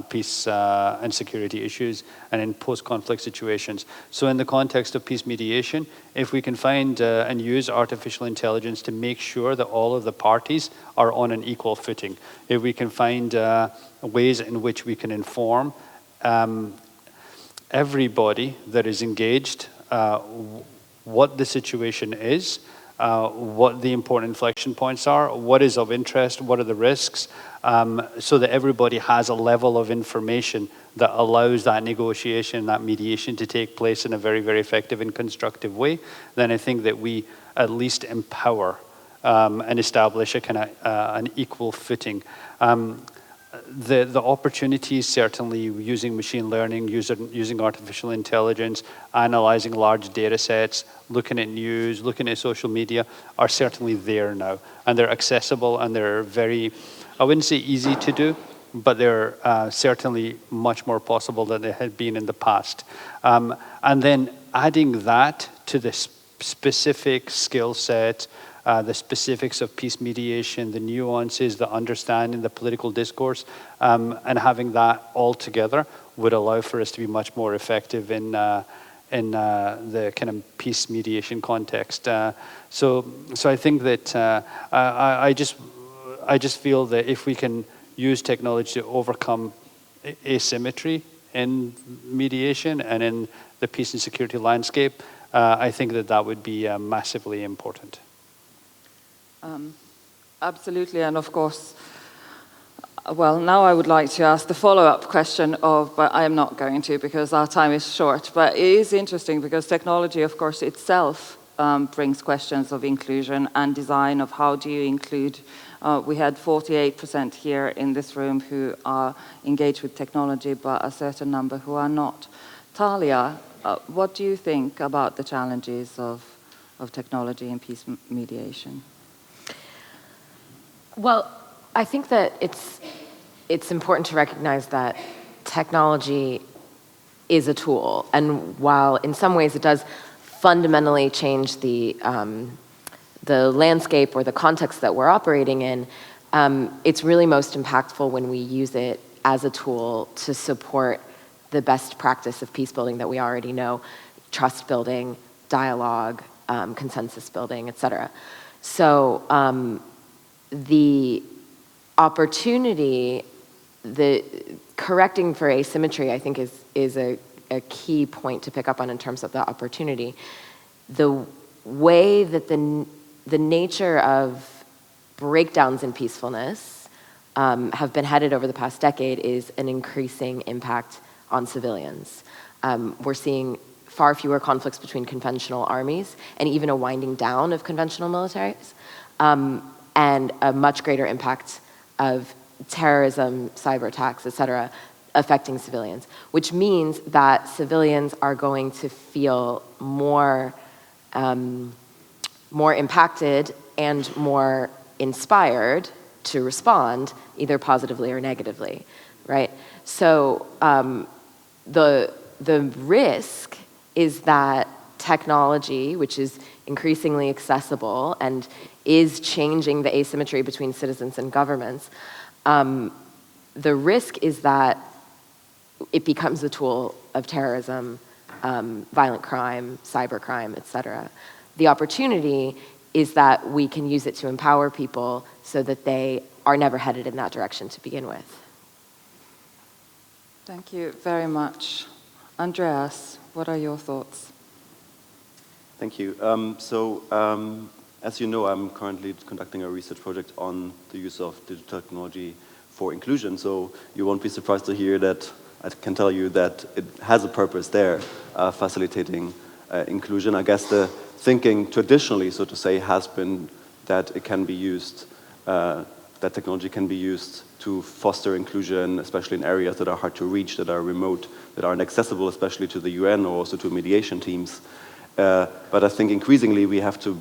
peace and security issues and in post-conflict situations. So in the context of peace mediation, if we can find and use artificial intelligence to make sure that all of the parties are on an equal footing, if we can find ways in which we can inform everybody that is engaged what the situation is, what the important inflection points are, what is of interest, what are the risks, so that everybody has a level of information that allows that negotiation, that mediation to take place in a very, very effective and constructive way, then I think that we at least empower and establish a kind of an equal footing. The opportunities, certainly using machine learning, using artificial intelligence, analyzing large data sets, looking at news, looking at social media, are certainly there now. And they're accessible and they're very, I wouldn't say easy to do, but they're certainly much more possible than they had been in the past. And then adding that to the specific skill set, the specifics of peace mediation, the nuances, the understanding, the political discourse, and having that all together would allow for us to be much more effective in the kind of peace mediation context. So I think that I just feel that if we can use technology to overcome asymmetry in mediation and in the peace and security landscape, I think that would be massively important. Absolutely, and of course, well, now I would like to ask the follow-up question but I am not going to because our time is short, but it is interesting because technology, of course, itself brings questions of inclusion and design of how do you include. We had 48% here in this room who are engaged with technology, but a certain number who are not. Talia, what do you think about the challenges of technology in peace mediation? Well, I think that it's important to recognize that technology is a tool, and while in some ways it does fundamentally change the landscape or the context that we're operating in, it's really most impactful when we use it as a tool to support the best practice of peace building that we already know: trust building, dialogue, consensus building, et cetera. So the opportunity, the correcting for asymmetry, I think is a key point to pick up on in terms of the opportunity. The way that the nature of breakdowns in peacefulness have been headed over the past decade is an increasing impact on civilians. We're seeing far fewer conflicts between conventional armies and even a winding down of conventional militaries, and a much greater impact of terrorism, cyber attacks, et cetera, affecting civilians, which means that civilians are going to feel more impacted and more inspired to respond, either positively or negatively, right? So the risk is that technology, which is increasingly accessible and is changing the asymmetry between citizens and governments, the risk is that it becomes a tool of terrorism, violent crime, cyber crime, et cetera. The opportunity is that we can use it to empower people so that they are never headed in that direction to begin with. Thank you very much. Andreas, what are your thoughts? Thank you. As you know, I'm currently conducting a research project on the use of digital technology for inclusion. So you won't be surprised to hear that I can tell you that it has a purpose there, facilitating inclusion. I guess the thinking traditionally, so to say, has been that it can be used, that technology can be used to foster inclusion, especially in areas that are hard to reach, that are remote, that are inaccessible, especially to the UN or also to mediation teams. But I think increasingly we have to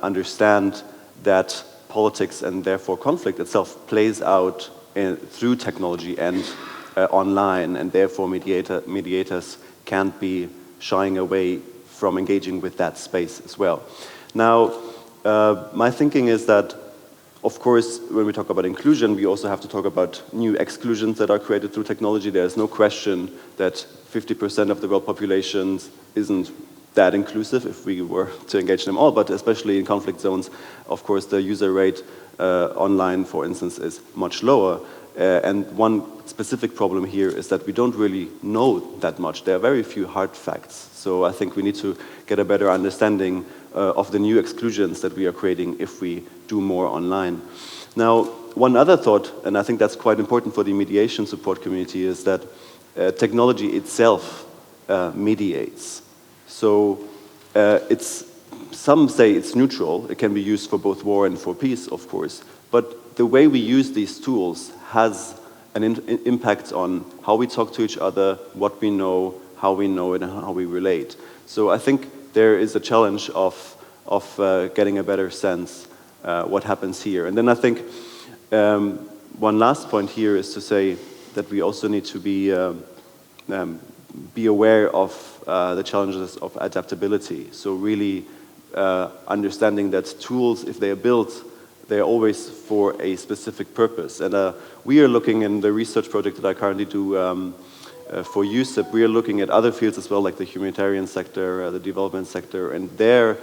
understand that politics and therefore conflict itself plays out through technology and online, and therefore mediators can't be shying away from engaging with that space as well. Now, my thinking is that, of course, when we talk about inclusion, we also have to talk about new exclusions that are created through technology. There's no question that 50% of the world population isn't that inclusive if we were to engage them all, but especially in conflict zones, of course, the user rate online, for instance, is much lower. And one specific problem here is that we don't really know that much. There are very few hard facts. So I think we need to get a better understanding of the new exclusions that we are creating if we do more online. Now, one other thought, and I think that's quite important for the mediation support community, is that technology itself mediates. So some say it's neutral. It can be used for both war and for peace, of course. But the way we use these tools has an impact on how we talk to each other, what we know, how we know it, and how we relate. So I think there is a challenge of getting a better sense what happens here. And then I think one last point here is to say that we also need to be aware of the challenges of adaptability. So really understanding that tools, if they are built, they're always for a specific purpose. And we are looking in the research project that I currently do for USIP, we are looking at other fields as well, like the humanitarian sector, the development sector, and there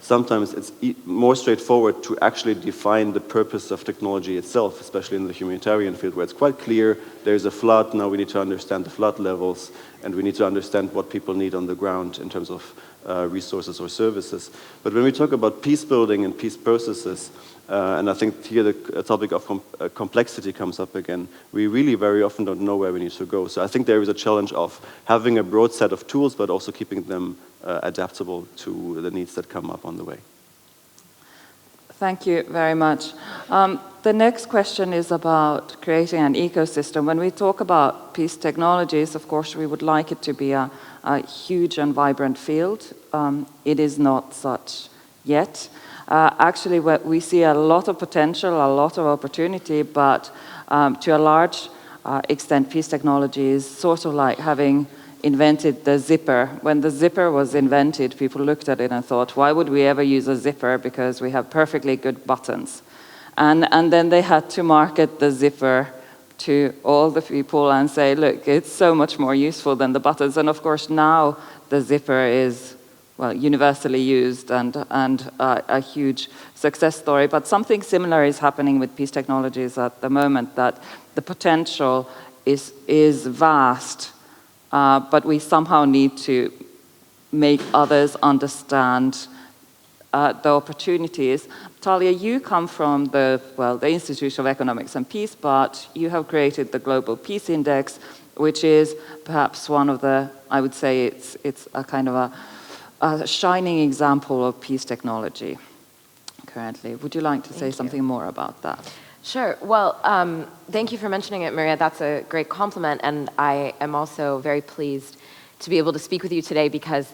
sometimes it's more straightforward to actually define the purpose of technology itself, especially in the humanitarian field, where it's quite clear there's a flood, now we need to understand the flood levels, and we need to understand what people need on the ground in terms of resources or services. But when we talk about peace building and peace processes, and I think here the topic of complexity comes up again, we really very often don't know where we need to go. So I think there is a challenge of having a broad set of tools, but also keeping them adaptable to the needs that come up on the way. Thank you very much. The next question is about creating an ecosystem. When we talk about peace technologies, of course, we would like it to be a huge and vibrant field. It is not such yet. Actually, we see a lot of potential, a lot of opportunity, but to a large extent, peace technology is sort of like having invented the zipper. When the zipper was invented, people looked at it and thought, why would we ever use a zipper? Because we have perfectly good buttons. And then they had to market the zipper to all the people and say, look, it's so much more useful than the buttons. And of course, now the zipper is, well, universally used and a huge success story. But something similar is happening with peace technologies at the moment, that the potential is vast, but we somehow need to make others understand the opportunities. Talia, you come from the Institute of Economics and Peace, but you have created the Global Peace Index, which is perhaps one of the, I would say it's a kind of a shining example of peace technology currently. Would you like to say something more about that? Sure. Well, thank you for mentioning it, Maria. That's a great compliment, and I am also very pleased to be able to speak with you today because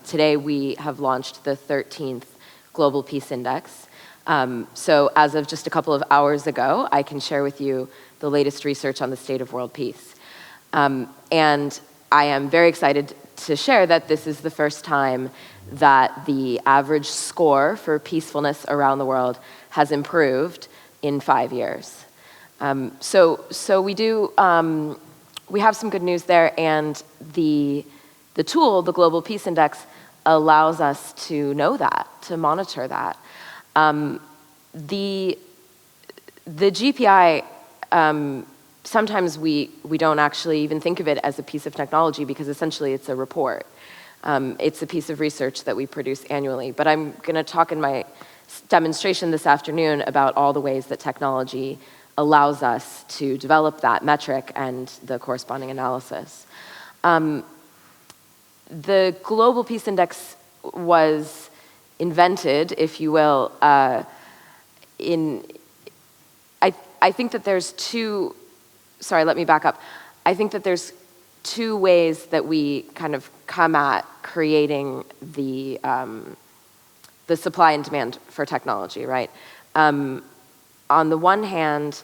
today we have launched the 13th Global Peace Index. So as of just a couple of hours ago, I can share with you the latest research on the state of world peace. And I am very excited to share that this is the first time that the average score for peacefulness around the world has improved in 5 years. So we do, we have some good news there, and the tool, the Global Peace Index, allows us to know that, to monitor that. The GPI, sometimes we don't actually even think of it as a piece of technology because essentially it's a report. It's a piece of research that we produce annually. But I'm going to talk in my demonstration this afternoon about all the ways that technology allows us to develop that metric and the corresponding analysis. The Global Peace Index was invented, if you will, I think that there's two, sorry, let me back up. I think that there's two ways that we kind of come at creating the supply and demand for technology, right? On the one hand,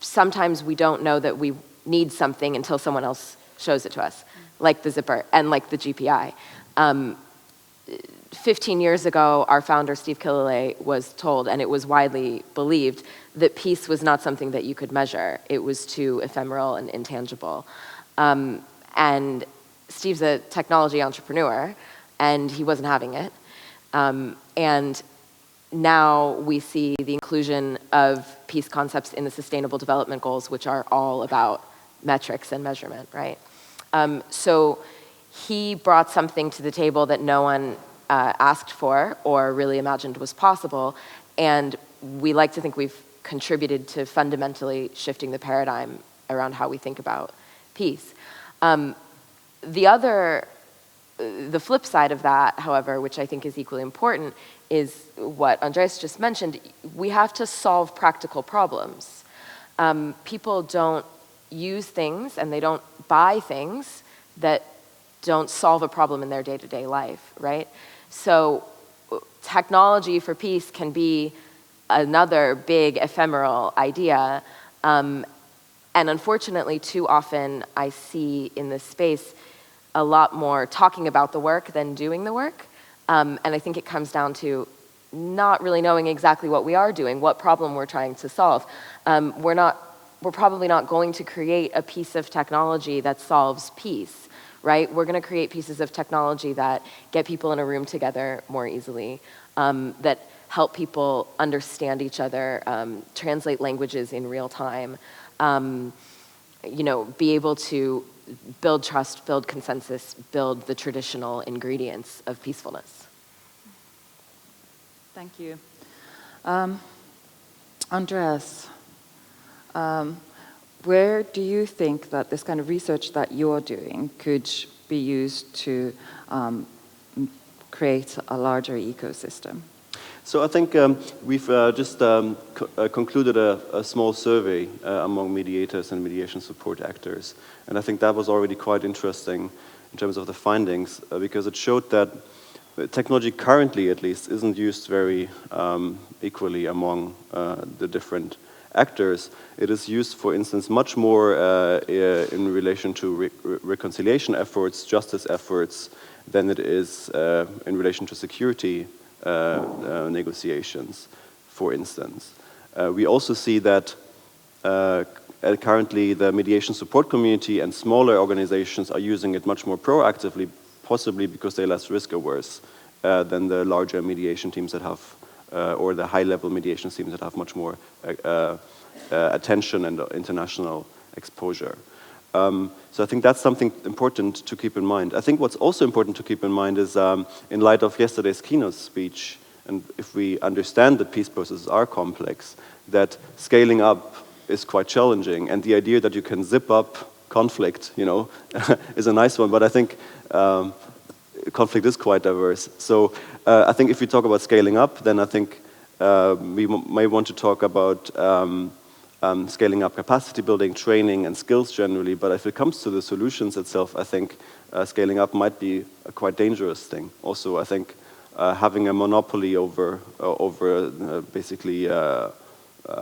sometimes we don't know that we need something until someone else shows it to us, like the zipper and like the GPI. 15 years ago, our founder, Steve Killelea, was told, and it was widely believed, that peace was not something that you could measure. It was too ephemeral and intangible. And Steve's a technology entrepreneur, and he wasn't having it. And now we see the inclusion of peace concepts in the Sustainable Development Goals, which are all about metrics and measurement, right? So he brought something to the table that no one asked for or really imagined was possible, and we like to think we've contributed to fundamentally shifting the paradigm around how we think about peace. The flip side of that, however, which I think is equally important, is what Andreas just mentioned. We have to solve practical problems. People don't use things and they don't buy things that don't solve a problem in their day-to-day life, right? So technology for peace can be another big ephemeral idea. And unfortunately, too often I see in this space a lot more talking about the work than doing the work. And I think it comes down to not really knowing exactly what we are doing, what problem we're trying to solve. We're probably not going to create a piece of technology that solves peace, right? We're going to create pieces of technology that get people in a room together more easily, that help people understand each other, translate languages in real time, be able to build trust, build consensus, build the traditional ingredients of peacefulness. Thank you. Andreas, where do you think that this kind of research that you're doing could be used to create a larger ecosystem? So I think we've just concluded a small survey among mediators and mediation support actors. And I think that was already quite interesting in terms of the findings because it showed that technology currently, at least, isn't used very equally among the different actors. It is used, for instance, much more in relation to reconciliation efforts, justice efforts, than it is in relation to security negotiations, for instance. We also see that currently the mediation support community and smaller organizations are using it much more proactively, possibly because they're less risk-averse than the larger mediation teams that have, or the high-level mediation teams that have much more attention and international exposure. So I think that's something important to keep in mind. I think what's also important to keep in mind is, in light of yesterday's keynote speech, and if we understand that peace processes are complex, that scaling up is quite challenging, and the idea that you can zip up conflict, you know, is a nice one, but I think conflict is quite diverse. So I think if we talk about scaling up, then I think we may want to talk about scaling up capacity building, training, and skills generally, but if it comes to the solutions itself, I think scaling up might be a quite dangerous thing. Also, I think having a monopoly over basically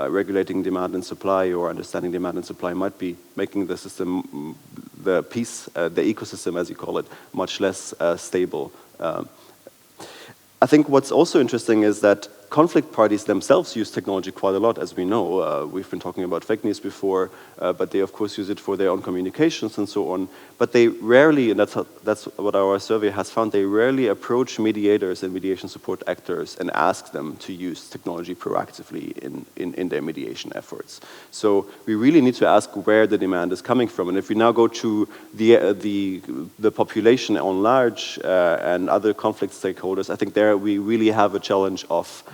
regulating demand and supply, or understanding demand and supply, might be making the system, the ecosystem, as you call it, much less stable. I think what's also interesting is that conflict parties themselves use technology quite a lot, as we know. We've been talking about fake news before, but they of course use it for their own communications and so on. But they rarely, and that's what our survey has found, they rarely approach mediators and mediation support actors and ask them to use technology proactively in their mediation efforts. So we really need to ask where the demand is coming from. And if we now go to the population on large and other conflict stakeholders, I think there we really have a challenge of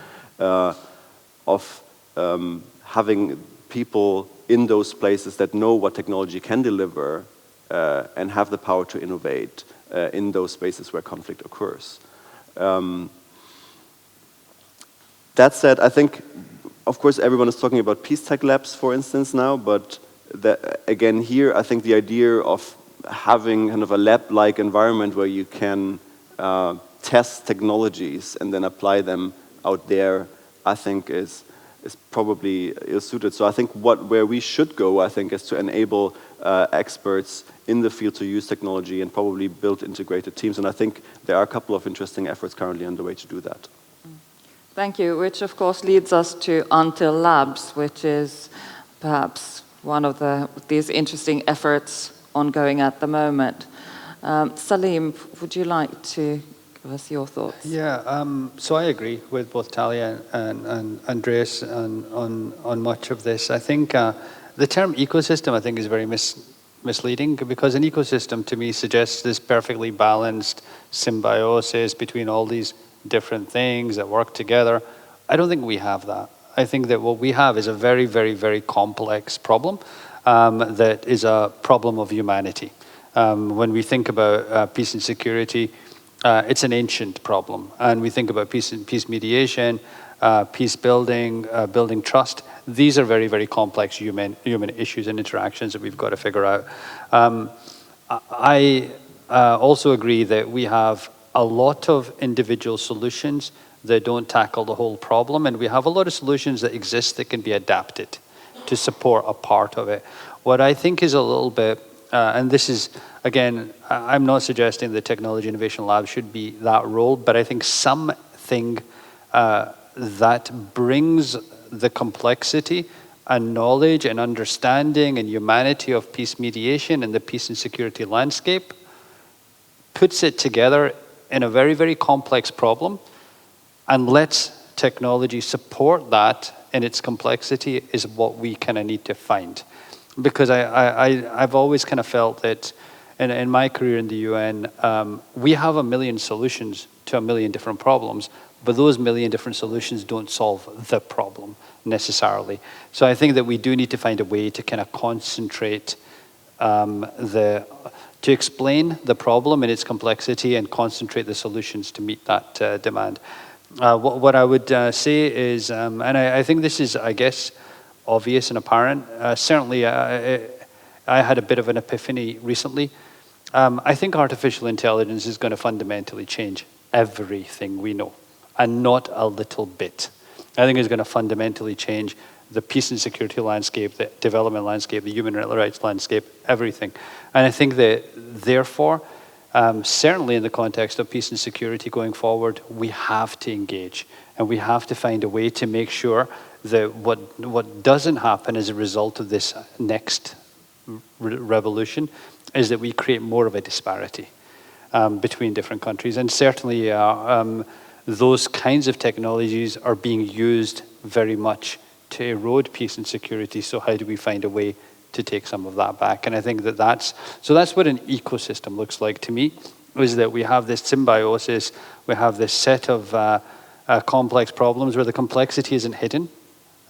having people in those places that know what technology can deliver and have the power to innovate in those spaces where conflict occurs. That said, I think, of course, everyone is talking about peace tech labs, for instance, now, but again, here, I think the idea of having kind of a lab-like environment where you can test technologies and then apply them out there, I think is probably ill-suited. So I think where we should go, I think, is to enable experts in the field to use technology and probably build integrated teams. And I think there are a couple of interesting efforts currently underway to do that. Thank you, which of course leads us to Until Labs, which is perhaps one of these interesting efforts ongoing at the moment. Salim, would you like to give us your thoughts? Yeah, so I agree with both Talia and Andreas on much of this. I think the term ecosystem, I think, is very misleading, because an ecosystem to me suggests this perfectly balanced symbiosis between all these different things that work together. I don't think we have that. I think that what we have is a very, very, very complex problem that is a problem of humanity. When we think about peace and security, it's an ancient problem. And we think about peace mediation, peace building, building trust. These are very, very complex human issues and interactions that we've got to figure out. I also agree that we have a lot of individual solutions that don't tackle the whole problem, and we have a lot of solutions that exist that can be adapted to support a part of it. What I think is a little bit, and this is, again, I'm not suggesting the Technology Innovation Lab should be that role, but I think something that brings the complexity and knowledge and understanding and humanity of peace mediation and the peace and security landscape puts it together in a very, very complex problem and lets technology support that in its complexity is what we kind of need to find. Because I've always kind of felt that in my career in the UN, we have a million solutions to a million different problems, but those million different solutions don't solve the problem necessarily. So I think that we do need to find a way to kind of concentrate to explain the problem and its complexity and concentrate the solutions to meet that demand. What I would say is, and I think this is, I guess, obvious and apparent. Certainly, I had a bit of an epiphany recently. I think artificial intelligence is going to fundamentally change everything we know, and not a little bit. I think it's going to fundamentally change the peace and security landscape, the development landscape, the human rights landscape, everything. And I think that, therefore, certainly in the context of peace and security going forward, we have to engage, and we have to find a way to make sure that what doesn't happen as a result of this next revolution is that we create more of a disparity between different countries. And certainly those kinds of technologies are being used very much to erode peace and security. So how do we find a way to take some of that back? And I think that's what an ecosystem looks like to me, is that we have this symbiosis, we have this set of complex problems where the complexity isn't hidden,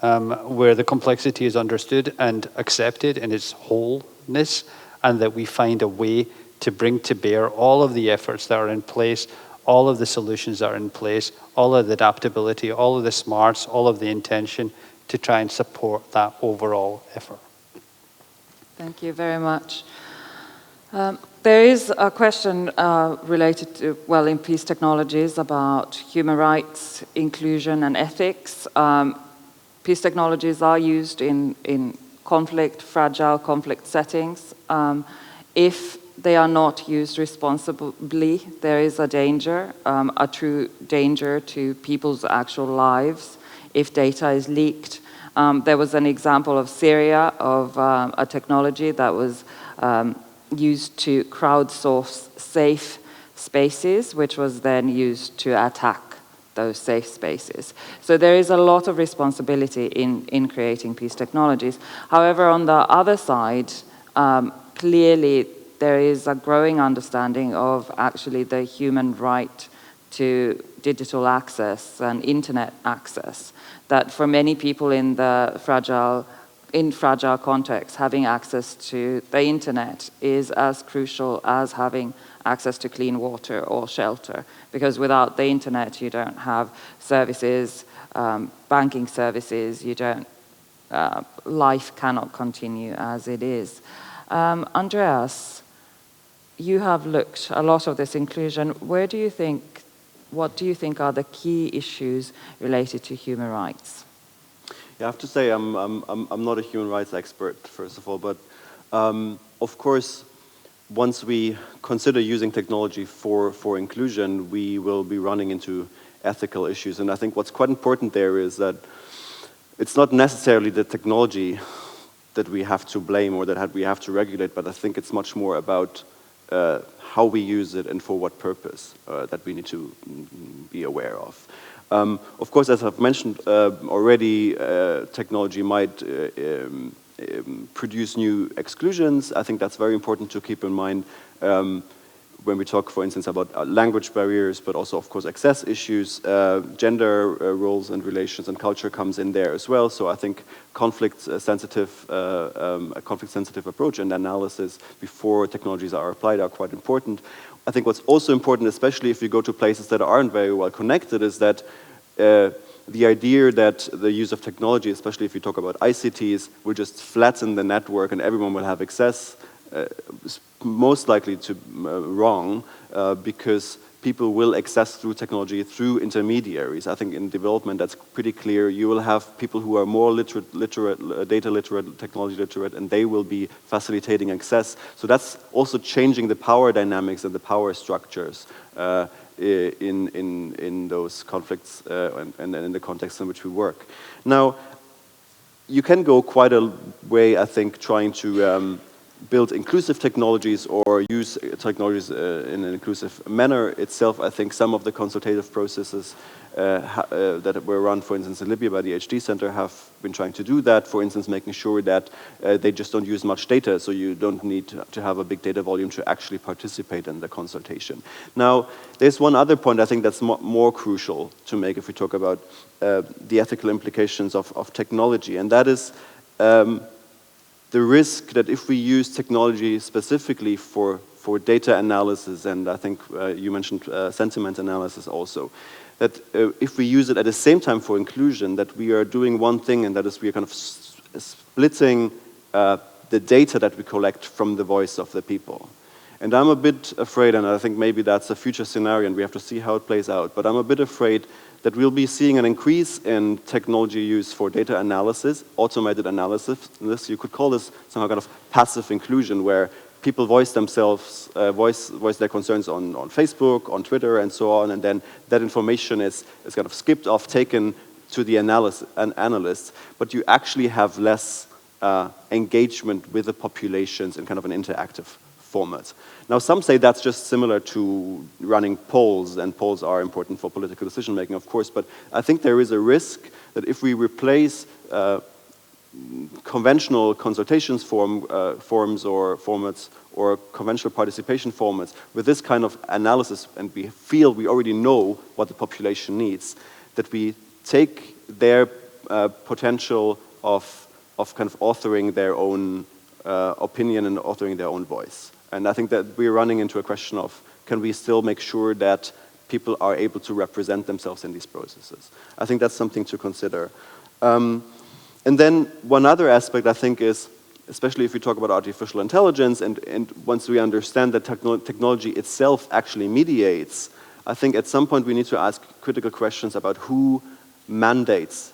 where the complexity is understood and accepted in its wholeness, and that we find a way to bring to bear all of the efforts that are in place, all of the solutions that are in place, all of the adaptability, all of the smarts, all of the intention to try and support that overall effort. Thank you very much. There is a question related to, well, in peace technologies about human rights, inclusion, and ethics. Peace technologies are used in fragile conflict settings. If they are not used responsibly, there is a danger, a true danger to people's actual lives if data is leaked. There was an example of Syria of a technology that was used to crowdsource safe spaces, which was then used to attack those safe spaces. So there is a lot of responsibility in creating peace technologies. However, on the other side, clearly there is a growing understanding of actually the human right to digital access and internet access, that for many people in fragile contexts, having access to the internet is as crucial as having access to clean water or shelter, because without the internet you don't have services, banking services, life cannot continue as it is. Andreas, you have looked a lot of this inclusion. What do you think are the key issues related to human rights? Yeah, I have to say I'm not a human rights expert, first of all, but of course, once we consider using technology for inclusion, we will be running into ethical issues. And I think what's quite important there is that it's not necessarily the technology that we have to blame or that we have to regulate, but I think it's much more about how we use it and for what purpose that we need to be aware of. Of course, as I've mentioned already, technology might produce new exclusions. I think that's very important to keep in mind when we talk, for instance, about language barriers, but also, of course, access issues, gender roles and relations and culture comes in there as well. So I think a conflict-sensitive approach and analysis before technologies are applied are quite important. I think what's also important, especially if you go to places that aren't very well connected, is that the idea that the use of technology, especially if you talk about ICTs, will just flatten the network and everyone will have access, is most likely to wrong, because people will access through technology through intermediaries. I think in development that's pretty clear. You will have people who are more literate, data literate, technology literate, and they will be facilitating access. So that's also changing the power dynamics and the power structures in those conflicts and in the context in which we work. Now, you can go quite a way, I think, trying to build inclusive technologies or use technologies in an inclusive manner itself. I think some of the consultative processes that were run, for instance, in Libya by the HD Center have been trying to do that, for instance, making sure that they just don't use much data, so you don't need to have a big data volume to actually participate in the consultation. Now, there's one other point I think that's more crucial to make if we talk about the ethical implications of technology, and that is the risk that if we use technology specifically for data analysis, and I think you mentioned sentiment analysis also, that if we use it at the same time for inclusion, that we are doing one thing, and that is we are kind of splitting the data that we collect from the voice of the people. And I'm a bit afraid, and I think maybe that's a future scenario and we have to see how it plays out, but I'm a bit afraid that we'll be seeing an increase in technology use for data analysis, automated analysis. You could call this some kind of passive inclusion, where people voice themselves, voice their concerns on Facebook, on Twitter, and so on, and then that information is kind of skipped off, taken to the analysts, but you actually have less engagement with the populations in kind of an interactive format. Now, some say that's just similar to running polls, and polls are important for political decision-making, of course, but I think there is a risk that if we replace conventional consultations forms or formats or conventional participation formats with this kind of analysis, and we feel we already know what the population needs, that we take their potential of kind of authoring their own opinion and authoring their own voice. And I think that we're running into a question of, can we still make sure that people are able to represent themselves in these processes? I think that's something to consider. And then one other aspect, I think, is, especially if we talk about artificial intelligence, and once we understand that technology itself actually mediates, I think at some point we need to ask critical questions about who mandates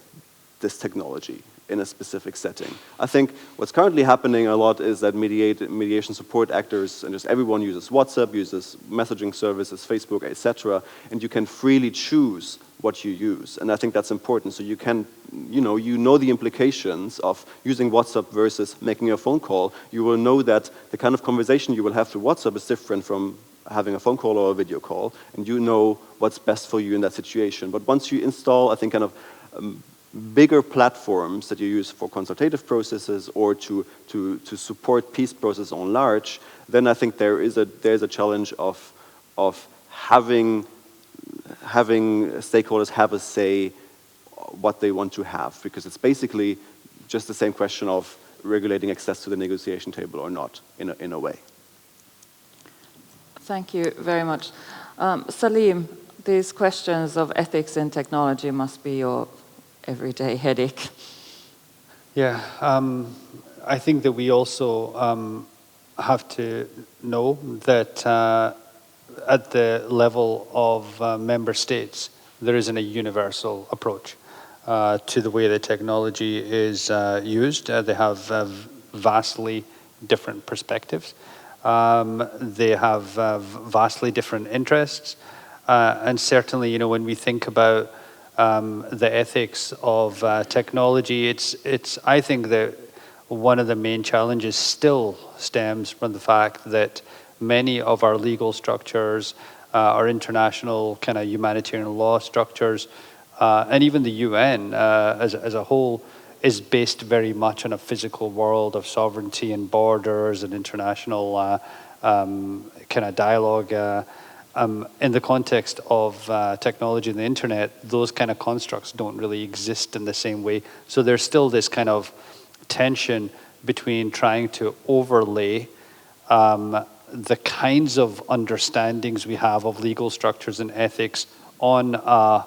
this technology in a specific setting. I think what's currently happening a lot is that mediation support actors, and just everyone uses WhatsApp, uses messaging services, Facebook, etc., and you can freely choose what you use. And I think that's important. So you can, you know the implications of using WhatsApp versus making a phone call. You will know that the kind of conversation you will have through WhatsApp is different from having a phone call or a video call, and you know what's best for you in that situation. But once you install, I think, kind of bigger platforms that you use for consultative processes or to support peace process on large, then I think there's a challenge of having stakeholders have a say what they want to have, because it's basically just the same question of regulating access to the negotiation table or not, in a way. Thank you very much. Salim, these questions of ethics in technology must be your everyday headache. Yeah, I think that we also have to know that at the level of member states, there isn't a universal approach to the way that technology is used. They have vastly different perspectives. They have vastly different interests. And certainly, when we think about the ethics of technology, I think that one of the main challenges still stems from the fact that many of our legal structures, our international kind of humanitarian law structures, and even the UN as a whole is based very much on a physical world of sovereignty and borders and international kind of dialogue. In the context of technology and the internet, those kind of constructs don't really exist in the same way. So there's still this kind of tension between trying to overlay the kinds of understandings we have of legal structures and ethics on a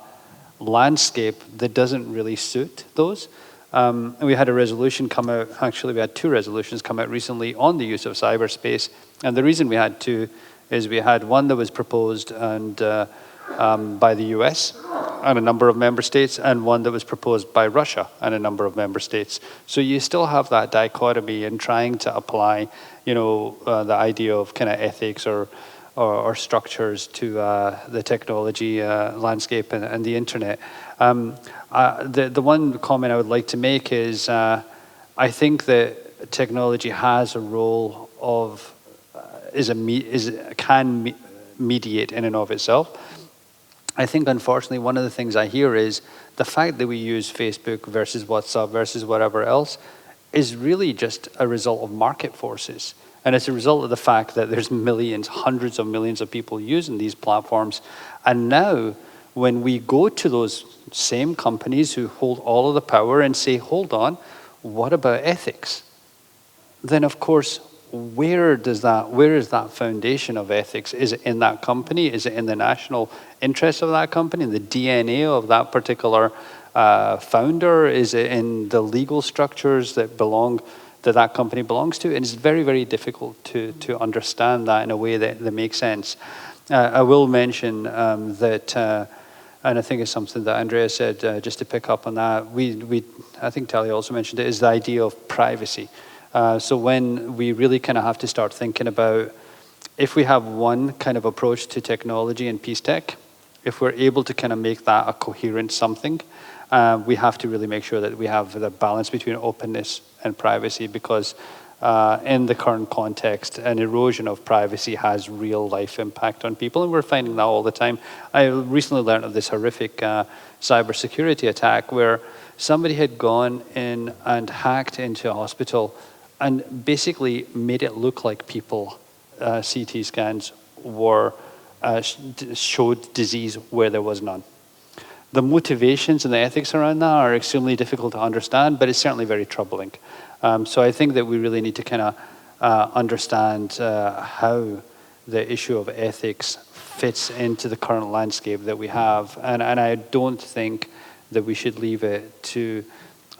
landscape that doesn't really suit those. And we had a resolution come out, actually we had 2 resolutions come out recently on the use of cyberspace. And the reason we had 2 is we had one that was proposed and by the US and a number of member states, and one that was proposed by Russia and a number of member states. So you still have that dichotomy in trying to apply, the idea of kind of ethics or structures to the technology landscape and the internet. The one comment I would like to make is I think that technology has a role of can mediate in and of itself. I think, unfortunately, one of the things I hear is the fact that we use Facebook versus WhatsApp versus whatever else is really just a result of market forces. And it's a result of the fact that there's millions, hundreds of millions of people using these platforms. And now, when we go to those same companies who hold all of the power and say, hold on, what about ethics? Then, of course, where is that foundation of ethics? Is it in that company? Is it in the national interest of that company, in the DNA of that particular founder? Is it in the legal structures that belong that company belongs to. And it's very, very difficult to understand that in a way that makes sense. I will mention that, and I think it's something that Andrea said, just to pick up on that, I think Talia also mentioned it, is the idea of privacy. So when we really kind of have to start thinking about, if we have one kind of approach to technology and peace tech, if we're able to kind of make that a coherent something, we have to really make sure that we have the balance between openness and privacy, because in the current context, an erosion of privacy has real life impact on people, and we're finding that all the time. I recently learned of this horrific cybersecurity attack where somebody had gone in and hacked into a hospital and basically made it look like people, CT scans were showed disease where there was none. The motivations and the ethics around that are extremely difficult to understand, but it's certainly very troubling. So I think that we really need to kind of understand how the issue of ethics fits into the current landscape that we have. And I don't think that we should leave it to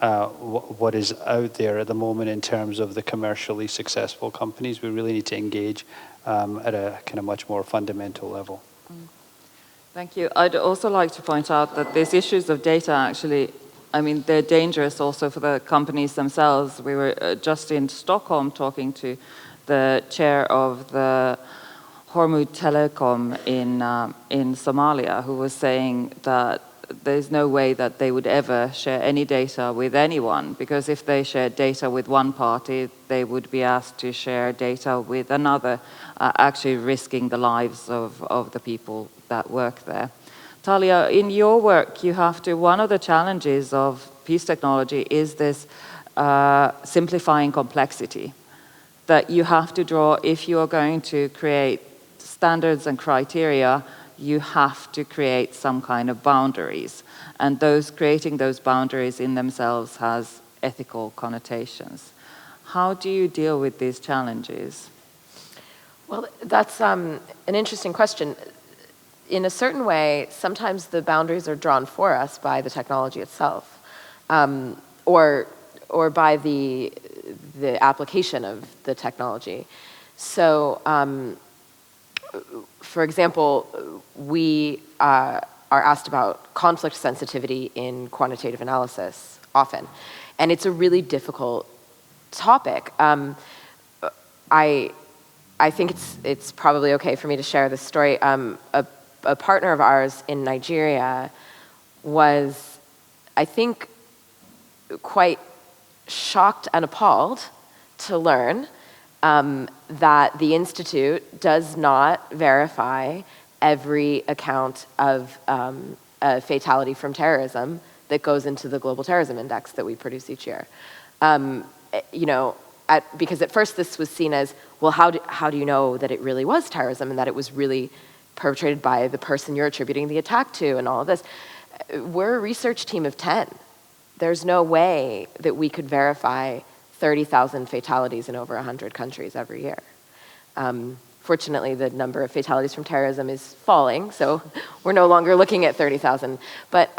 what is out there at the moment in terms of the commercially successful companies. We really need to engage at a kind of much more fundamental level. Thank you. I'd also like to point out that these issues of data actually, I mean, they're dangerous also for the companies themselves. We were just in Stockholm talking to the chair of the Hormuz Telecom in Somalia, who was saying that there's no way that they would ever share any data with anyone, because if they shared data with one party, they would be asked to share data with another, actually risking the lives of the people that work there. Talia, in your work, you have to, one of the challenges of peace technology is this simplifying complexity that you have to draw. If you are going to create standards and criteria, you have to create some kind of boundaries. And creating those boundaries in themselves has ethical connotations. How do you deal with these challenges? Well, that's an interesting question. In a certain way, sometimes the boundaries are drawn for us by the technology itself, or by the application of the technology. So, for example, we are asked about conflict sensitivity in quantitative analysis often, and it's a really difficult topic. I think it's probably okay for me to share this story. A partner of ours in Nigeria was, I think, quite shocked and appalled to learn that the Institute does not verify every account of a fatality from terrorism that goes into the Global Terrorism Index that we produce each year. Because at first this was seen as, well, how do you know that it really was terrorism and that it was really perpetrated by the person you're attributing the attack to and all of this? We're a research team of 10. There's no way that we could verify 30,000 fatalities in over 100 countries every year. Fortunately, the number of fatalities from terrorism is falling, so we're no longer looking at 30,000. But,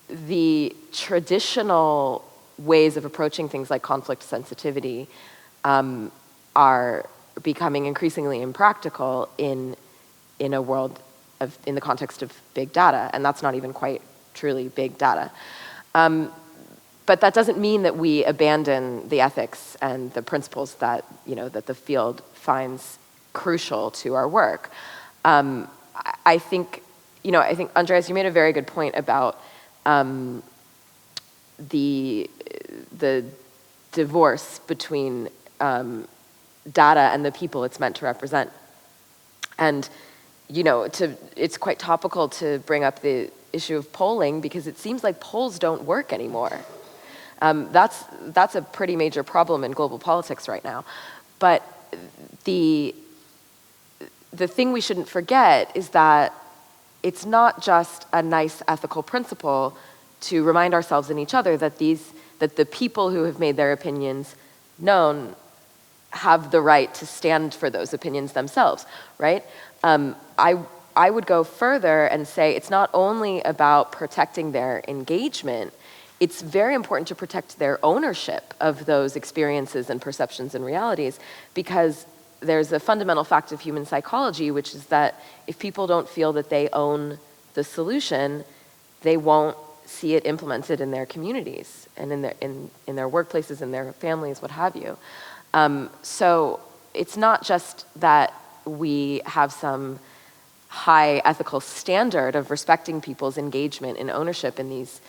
the traditional ways of approaching things like conflict sensitivity are becoming increasingly impractical in a world in the context of big data, and that's not even quite truly big data. But that doesn't mean that we abandon the ethics and the principles that that the field finds crucial to our work. I think Andreas, you made a very good point about the divorce between data and the people it's meant to represent. And it's quite topical to bring up the issue of polling, because it seems like polls don't work anymore. That's a pretty major problem in global politics right now. But the thing we shouldn't forget is that it's not just a nice ethical principle to remind ourselves and each other that the people who have made their opinions known have the right to stand for those opinions themselves, right? I would go further and say it's not only about protecting their engagement it's very important to protect their ownership of those experiences and perceptions and realities, because there's a fundamental fact of human psychology, which is that if people don't feel that they own the solution, they won't see it implemented in their communities and in their workplaces, in their families, what have you. So it's not just that we have some high ethical standard of respecting people's engagement and ownership in these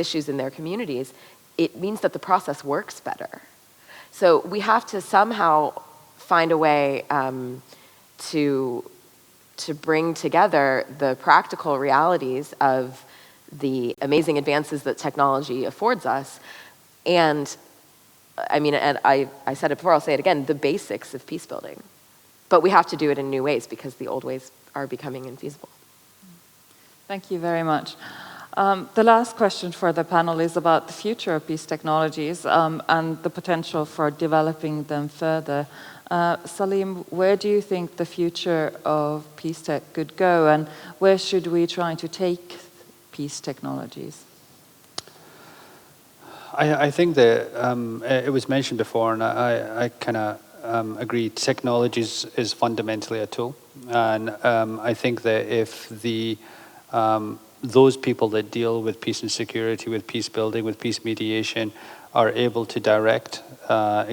issues in their communities. It means that the process works better. So we have to somehow find a way to bring together the practical realities of the amazing advances that technology affords us, and I said it before, I'll say it again, the basics of peace building. But we have to do it in new ways because the old ways are becoming infeasible. Thank you very much. The last question for the panel is about the future of peace technologies and the potential for developing them further. Salim, where do you think the future of peace tech could go, and where should we try to take peace technologies? I think that it was mentioned before, and I kind of agree. Technology is fundamentally a tool, and I think that if those people that deal with peace and security, with peace building, with peace mediation, are able to direct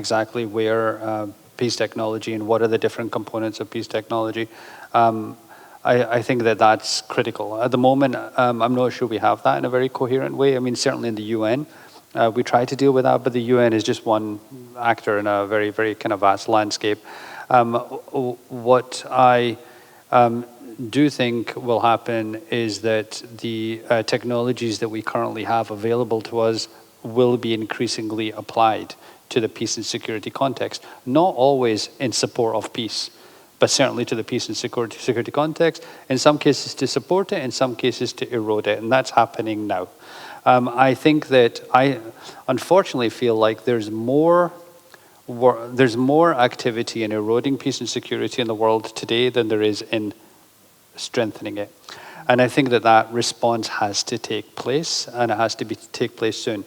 exactly where peace technology and what are the different components of peace technology, I think that that's critical. At the moment, I'm not sure we have that in a very coherent way. I mean, certainly in the UN, we try to deal with that, but the UN is just one actor in a very, very kind of vast landscape. What I do think will happen is that the technologies that we currently have available to us will be increasingly applied to the peace and security context, not always in support of peace, but certainly to the peace and security context, in some cases to support it, in some cases to erode it, and that's happening now. I think that I unfortunately feel like there's more activity in eroding peace and security in the world today than there is in strengthening it. And I think that that response has to take place, and it has to take place soon.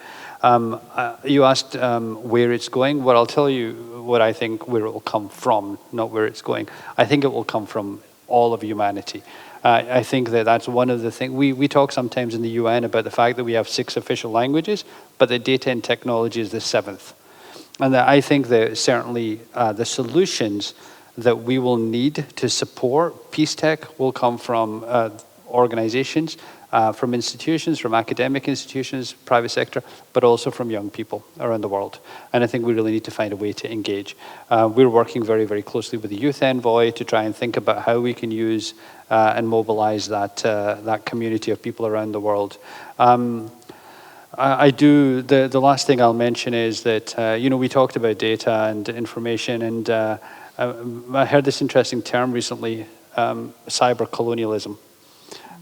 You asked where it's going. Well, I'll tell you what I think where it will come from, not where it's going. I think it will come from all of humanity. I think that that's one of the things. We talk sometimes in the UN about the fact that we have 6 official languages, but that data and technology is the 7th. And that I think that certainly the solutions that we will need to support peace tech will come from organizations, from institutions, from academic institutions, private sector, but also from young people around the world. And I think we really need to find a way to engage. We're working very, very closely with the Youth Envoy to try and think about how we can use and mobilize that community of people around the world. The last thing I'll mention is that, we talked about data and information, and I heard this interesting term recently, cyber colonialism.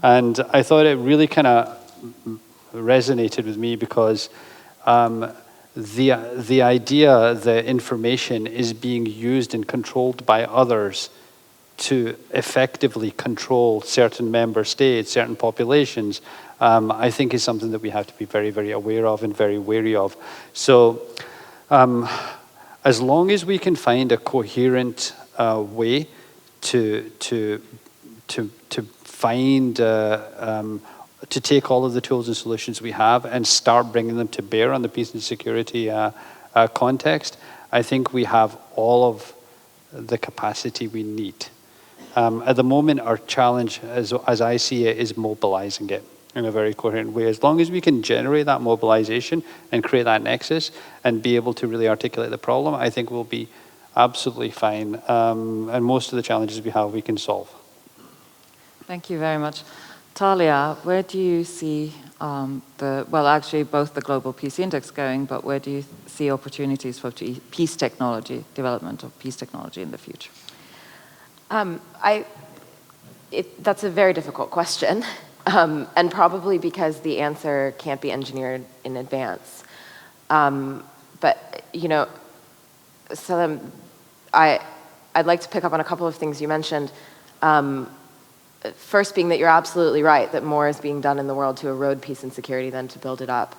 And I thought it really kind of resonated with me because the idea that information is being used and controlled by others to effectively control certain member states, certain populations, I think is something that we have to be very, very aware of and very wary of. So as long as we can find a coherent way to find, to take all of the tools and solutions we have and start bringing them to bear on the peace and security context, I think we have all of the capacity we need. At the moment, our challenge, as I see it, is mobilizing it in a very coherent way. As long as we can generate that mobilization and create that nexus and be able to really articulate the problem, I think we'll be absolutely fine. And most of the challenges we have, we can solve. Thank you very much. Talia, where do you see actually both the Global Peace Index going, but where do you see opportunities for peace technology, development of peace technology in the future? That's a very difficult question, and probably because the answer can't be engineered in advance. But, Salim, I'd like to pick up on a couple of things you mentioned. First being that you're absolutely right, that more is being done in the world to erode peace and security than to build it up.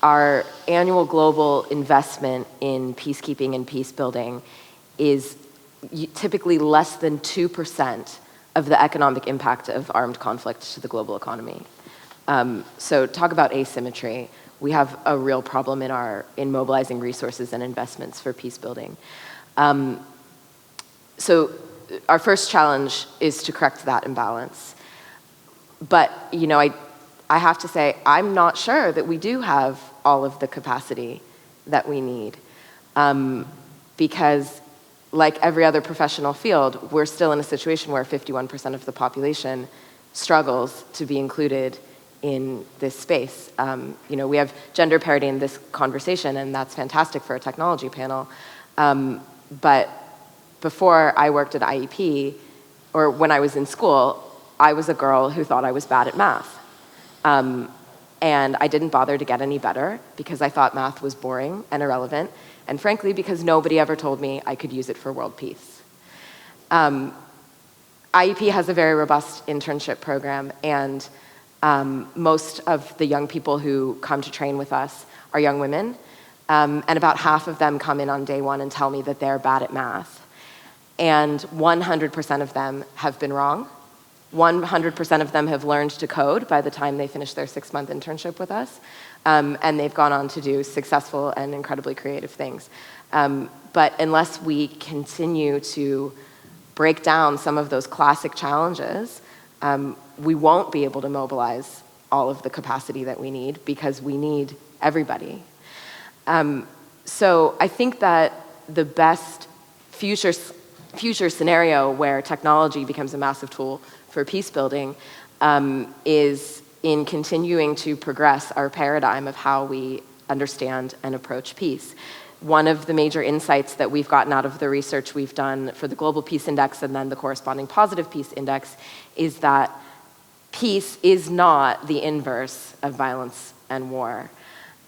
our annual global investment in peacekeeping and peace building is typically less than 2% of the economic impact of armed conflict to the global economy. So talk about asymmetry. We have a real problem in mobilizing resources and investments for peace building. So our first challenge is to correct that imbalance. But, you know, I have to say, I'm not sure that we do have all of the capacity that we need. Because like every other professional field, we're still in a situation where 51% of the population struggles to be included in this space. You know, we have gender parity in this conversation, and that's fantastic for a technology panel. But before I worked at IEP, or when I was in school, I was a girl who thought I was bad at math. And I didn't bother to get any better because I thought math was boring and irrelevant, and frankly, because nobody ever told me I could use it for world peace. IEP has a very robust internship program, and most of the young people who come to train with us are young women, and about half of them come in on day one and tell me that they're bad at math. And 100% of them have been wrong. 100% of them have learned to code by the time they finish their 6-month internship with us, and they've gone on to do successful and incredibly creative things. But unless we continue to break down some of those classic challenges, we won't be able to mobilize all of the capacity that we need because we need everybody. So I think that the best future scenario where technology becomes a massive tool for peace building is in continuing to progress our paradigm of how we understand and approach peace. One of the major insights that we've gotten out of the research we've done for the Global Peace Index and then the corresponding Positive Peace Index is that peace is not the inverse of violence and war.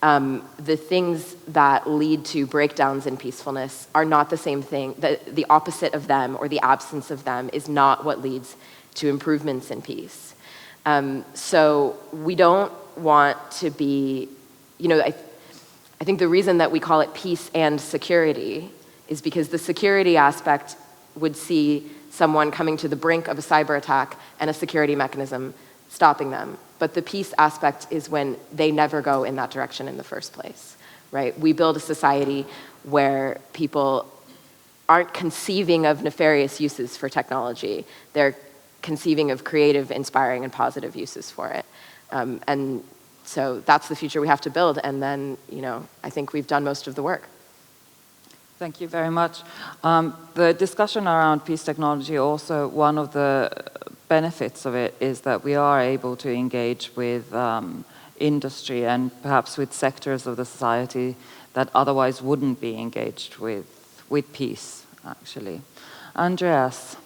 The things that lead to breakdowns in peacefulness are not the same thing. The opposite of them or the absence of them is not what leads to improvements in peace. So we don't want to be, you know, I think the reason that we call it peace and security is because the security aspect would see someone coming to the brink of a cyber attack and a security mechanism stopping them. But the peace aspect is when they never go in that direction in the first place, right? We build a society where people aren't conceiving of nefarious uses for technology. They're conceiving of creative, inspiring, and positive uses for it. And so that's the future we have to build. And then, you know, I think we've done most of the work. Thank you very much. The discussion around peace technology, also one of the benefits of it is that we are able to engage with industry and perhaps with sectors of the society that otherwise wouldn't be engaged with peace, actually. Andreas,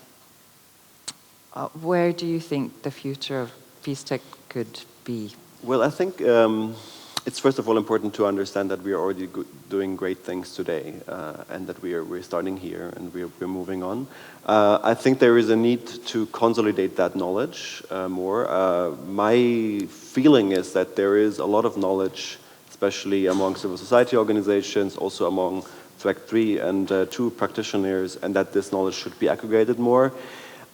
where do you think the future of peace tech could be? Well, I think it's first of all important to understand that we are already doing great things today, and that we're starting here and we're moving on. I think there is a need to consolidate that knowledge more. My feeling is that there is a lot of knowledge, especially among civil society organizations, also among Track 3 and 2 practitioners, and that this knowledge should be aggregated more.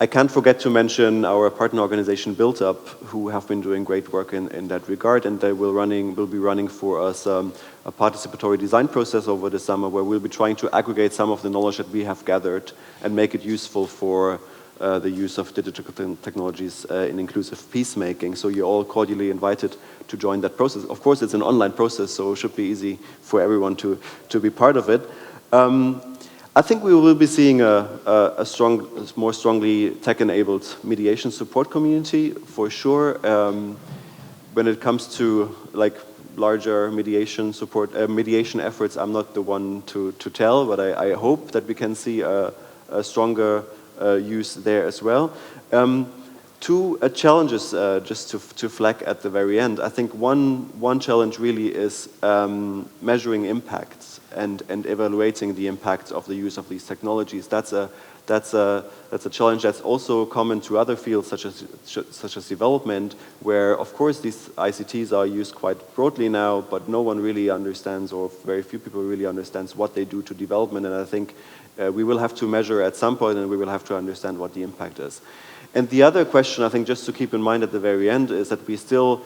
I can't forget to mention our partner organization Built Up, who have been doing great work in that regard, and they will be running for us a participatory design process over the summer where we'll be trying to aggregate some of the knowledge that we have gathered and make it useful for the use of digital technologies in inclusive peacemaking. So you're all cordially invited to join that process. Of course, it's an online process, so it should be easy for everyone to be part of it. I think we will be seeing a more strongly tech-enabled mediation support community, for sure. When it comes to like larger mediation support, mediation efforts, I'm not the one to tell, but I hope that we can see a stronger use there as well. Two challenges just to flag at the very end. I think one challenge really is measuring impacts and evaluating the impact of the use of these technologies. That's a challenge that's also common to other fields such as development, where of course these ICTs are used quite broadly now, but no one really understands, or very few people really understands what they do to development. And I think we will have to measure at some point, and we will have to understand what the impact is. And the other question, I think, just to keep in mind at the very end, is that we still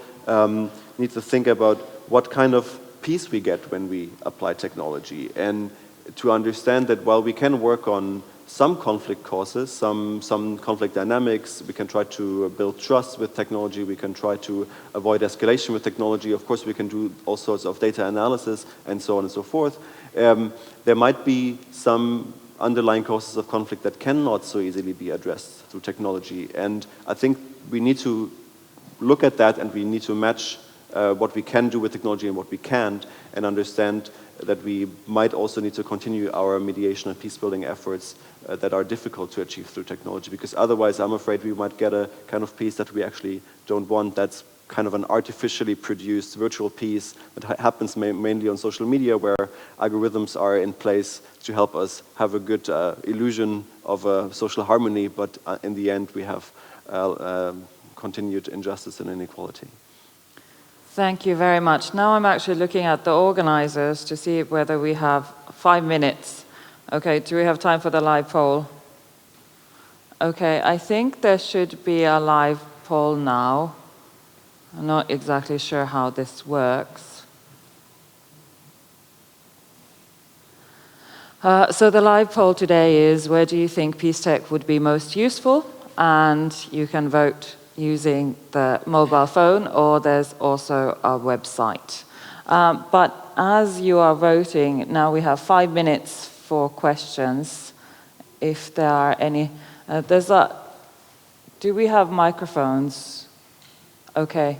need to think about what kind of peace we get when we apply technology, and to understand that while we can work on some conflict causes, some conflict dynamics, we can try to build trust with technology, we can try to avoid escalation with technology, of course we can do all sorts of data analysis and so on and so forth. There might be some underlying causes of conflict that cannot so easily be addressed through technology. And I think we need to look at that, and we need to match what we can do with technology and what we can't, and understand that we might also need to continue our mediation and peace-building efforts that are difficult to achieve through technology, because otherwise I'm afraid we might get a kind of peace that we actually don't want. That's kind of an artificially produced virtual peace that happens mainly on social media, where algorithms are in place to help us have a good illusion of social harmony, but in the end we have continued injustice and inequality. Thank you very much. Now I'm actually looking at the organizers to see whether we have 5 minutes. Okay, do we have time for the live poll? Okay, I think there should be a live poll now. I'm not exactly sure how this works. So the live poll today is, where do you think peace tech would be most useful? And you can vote using the mobile phone, or there's also a website. But as you are voting, now we have 5 minutes for questions, if there are any. Do we have microphones? Okay.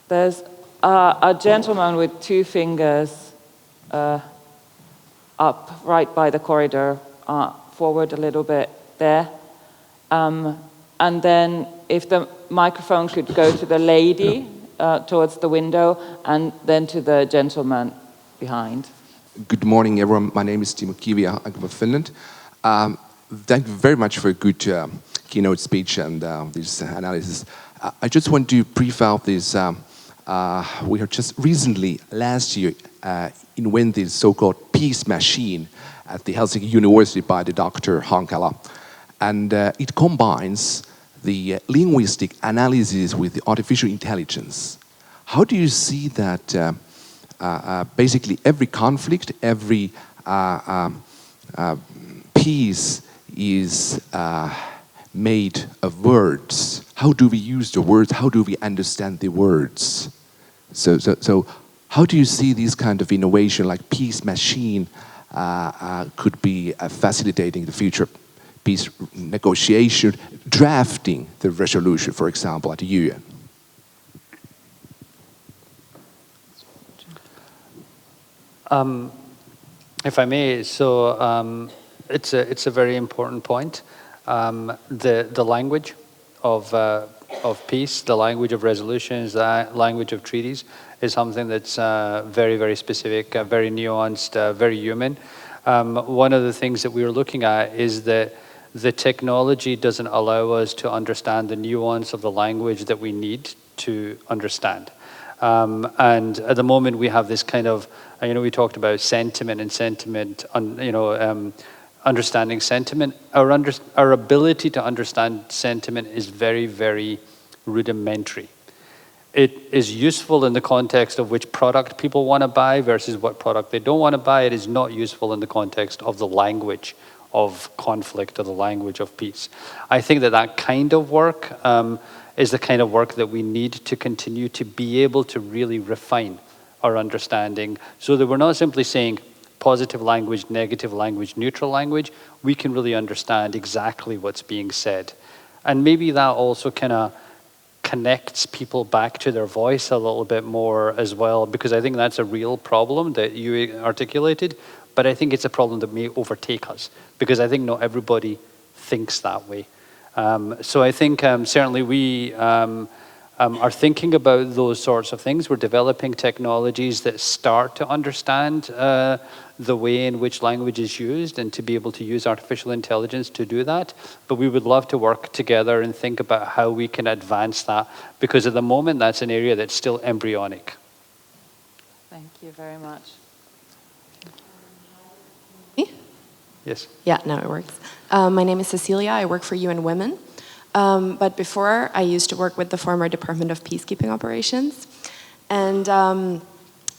There's a gentleman with 2 fingers up right by the corridor, forward a little bit there. And then if the microphone could go to the lady towards the window, and then to the gentleman behind. Good morning, everyone. My name is Timo Kivi. I'm from Finland. Thank you very much for a good keynote speech and this analysis. I just want to brief out this. We have just recently, last year, invented this so-called peace machine at the Helsinki University by the Dr. Hankala. And it combines the linguistic analysis with the artificial intelligence. How do you see that basically every conflict, every peace is made of words? How do we use the words? How do we understand the words? So how do you see this kind of innovation, like peace machine, could be facilitating the future peace negotiation, drafting the resolution, for example, at the UN? If I may, so it's a very important point. The language of peace, the language of resolutions, the language of treaties is something that's very, very specific, very nuanced, very human. One of the things that we were looking at is that the technology doesn't allow us to understand the nuance of the language that we need to understand. And at the moment we have this kind of, we talked about sentiment and sentiment, understanding sentiment. Our ability to understand sentiment is very, very rudimentary. It is useful in the context of which product people want to buy versus what product they don't want to buy. It is not useful in the context of the language of conflict or the language of peace. I think that kind of work is the kind of work that we need to continue to be able to really refine our understanding, so that we're not simply saying positive language, negative language, neutral language. We can really understand exactly what's being said. And maybe that also kind of connects people back to their voice a little bit more as well, because I think that's a real problem that you articulated, but I think it's a problem that may overtake us, because I think not everybody thinks that way. So I think certainly we are thinking about those sorts of things. We're developing technologies that start to understand the way in which language is used and to be able to use artificial intelligence to do that. But we would love to work together and think about how we can advance that, because at the moment that's an area that's still embryonic. Thank you very much. Yes. Yeah, now it works. My name is Cecilia. I work for UN Women. But before, I used to work with the former Department of Peacekeeping Operations. And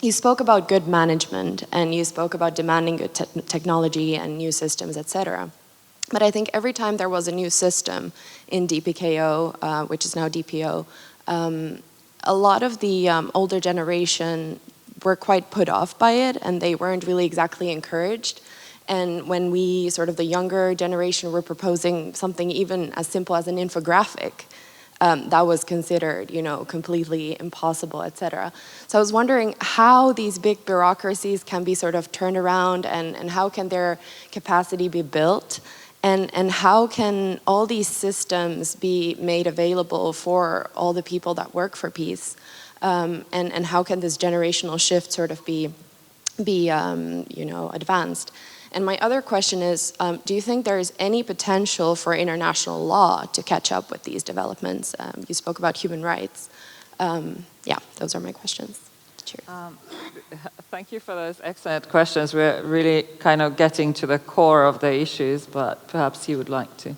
you spoke about good management, and you spoke about demanding good technology and new systems, etc. But I think every time there was a new system in DPKO, which is now DPO, a lot of the older generation were quite put off by it, and they weren't really exactly encouraged. And when we, sort of the younger generation, were proposing something even as simple as an infographic, that was considered, you know, completely impossible, etc. So I was wondering how these big bureaucracies can be sort of turned around, and how can their capacity be built, and how can all these systems be made available for all the people that work for peace, and how can this generational shift sort of be you know, advanced. And my other question is, do you think there is any potential for international law to catch up with these developments? You spoke about human rights. Yeah, those are my questions. Cheers. Thank you for those excellent questions. We're really kind of getting to the core of the issues, but perhaps you would like to.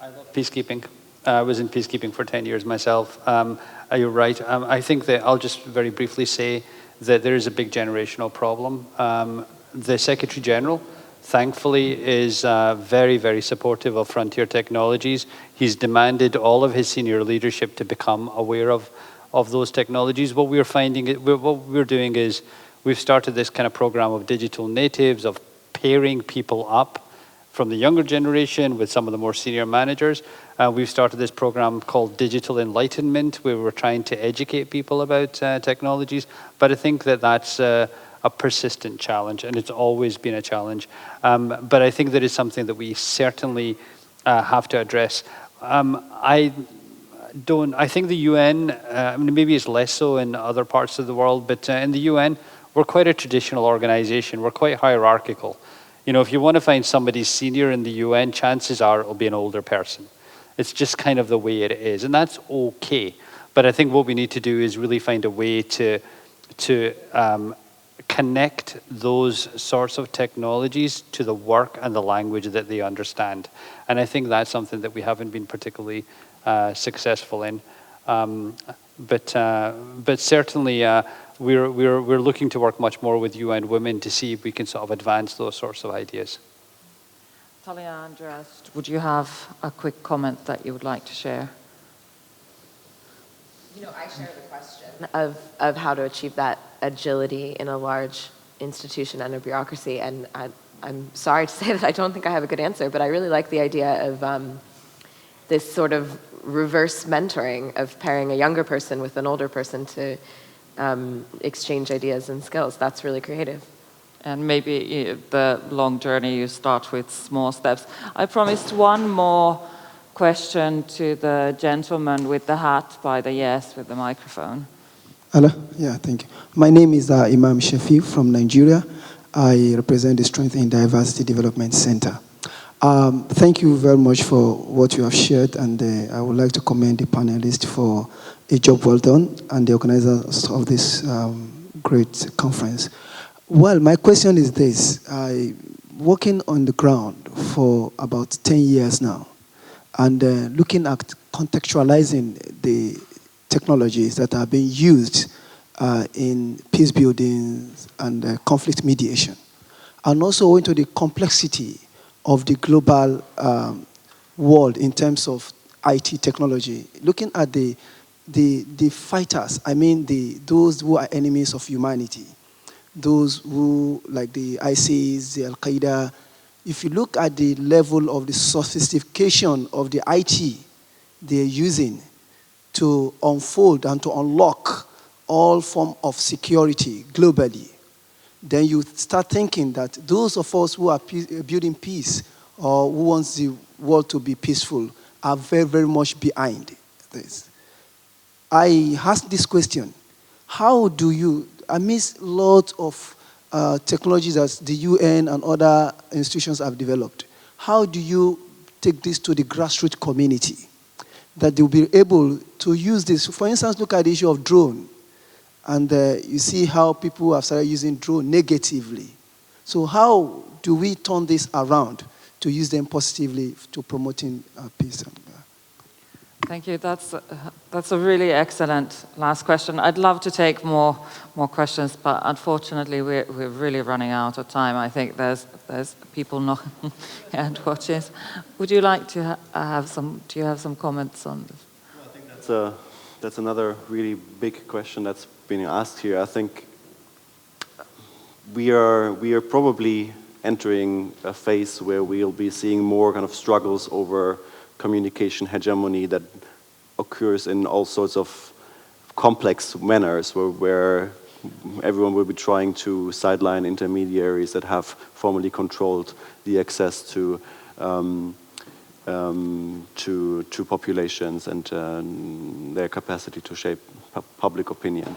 I love peacekeeping. I was in peacekeeping for 10 years myself. You're right. I think that I'll just very briefly say that there is a big generational problem. The Secretary General, thankfully, is very, very supportive of frontier technologies. He's demanded all of his senior leadership to become aware of those technologies. What we're finding, what we're doing is we've started this kind of program of digital natives, of pairing people up from the younger generation with some of the more senior managers. We've started this program called Digital Enlightenment, where we're trying to educate people about technologies. But I think that that's a persistent challenge, and it's always been a challenge. But I think that is something that we certainly have to address. I think the UN, I mean, maybe it's less so in other parts of the world, but in the UN, we're quite a traditional organization. We're quite hierarchical. You know, if you want to find somebody senior in the UN, chances are it'll be an older person. It's just kind of the way it is, and that's okay. But I think what we need to do is really find a way to connect those sorts of technologies to the work and the language that they understand. And I think that's something that we haven't been particularly successful in. But certainly we're looking to work much more with UN Women to see if we can sort of advance those sorts of ideas. Talia, Andreas, would you have a quick comment that you would like to share? You know, I share the question of how to achieve that agility in a large institution and a bureaucracy, and I'm sorry to say that I don't think I have a good answer, but I really like the idea of this sort of reverse mentoring of pairing a younger person with an older person to exchange ideas and skills. That's really creative. And maybe the long journey, you start with small steps. I promised one more question to the gentleman with the hat by the yes with the microphone. Hello, yeah, thank you. My name is Imam Shafi from Nigeria. I represent the Strength in Diversity Development Center. Thank you very much for what you have shared, and I would like to commend the panelists for a job well done and the organizers of this great conference. Well, my question is this. I'm working on the ground for about 10 years now, and looking at contextualizing the technologies that are being used in peace building and conflict mediation, and also into the complexity of the global world in terms of IT technology. Looking at the fighters, I mean those who are enemies of humanity, those who, like the ISIS, the Al-Qaeda, if you look at the level of the sophistication of the IT they're using to unfold and to unlock all form of security globally, then you start thinking that those of us who are building peace or who wants the world to be peaceful are very, very much behind this. I asked this question: how do you, amidst lots of technologies that the UN and other institutions have developed, how do you take this to the grassroots community, that they'll be able to use this? For instance, look at the issue of drone. And you see how people have started using drone negatively. So how do we turn this around to use them positively to promoting peace? Thank you. That's a really excellent last question. I'd love to take more questions, but unfortunately we're really running out of time. I think there's people knocking and watching. Would you like to have some? Do you have some comments on this? I think that's another really big question that's being asked here. I think we are probably entering a phase where we'll be seeing more kind of struggles over communication hegemony that occurs in all sorts of complex manners, where everyone will be trying to sideline intermediaries that have formally controlled the access to populations and their capacity to shape public opinion.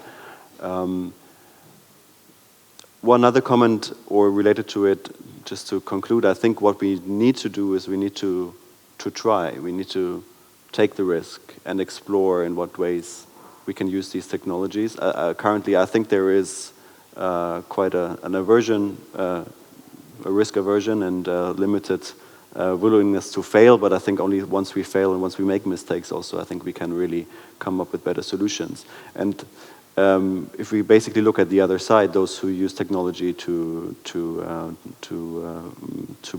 One other comment, or related to it, just to conclude, I think what we need to do is we need to try. We need to take the risk and explore in what ways we can use these technologies. Currently, I think there is quite an aversion, a risk aversion, and limited willingness to fail. But I think only once we fail and once we make mistakes, also, I think we can really come up with better solutions. And if we basically look at the other side, those who use technology to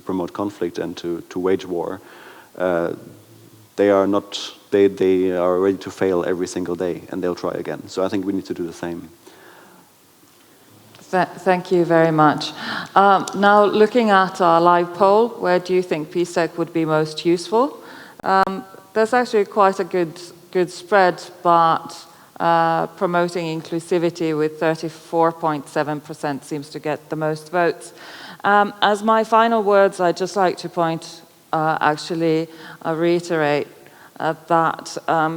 promote conflict and to wage war, they are ready to fail every single day, and they'll try again. So I think we need to do the same. Thank you very much. Now, looking at our live poll, where do you think PSTEC would be most useful? There's actually quite a good spread, but promoting inclusivity with 34.7% seems to get the most votes. As my final words, I'd just like to reiterate that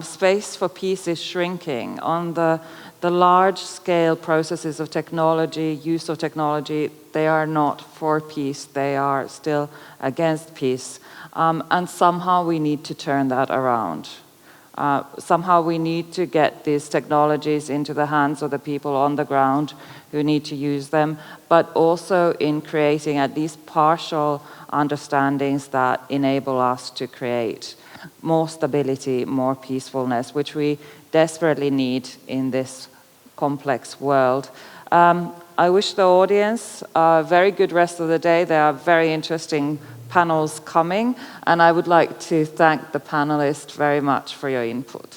space for peace is shrinking. On the large-scale processes of technology, use of technology, they are not for peace. They are still against peace. And somehow we need to turn that around. Somehow we need to get these technologies into the hands of the people on the ground who need to use them, but also in creating at least partial understandings that enable us to create more stability, more peacefulness, which we desperately need in this complex world. I wish the audience a very good rest of the day. There are very interesting panels coming, and I would like to thank the panelists very much for your input.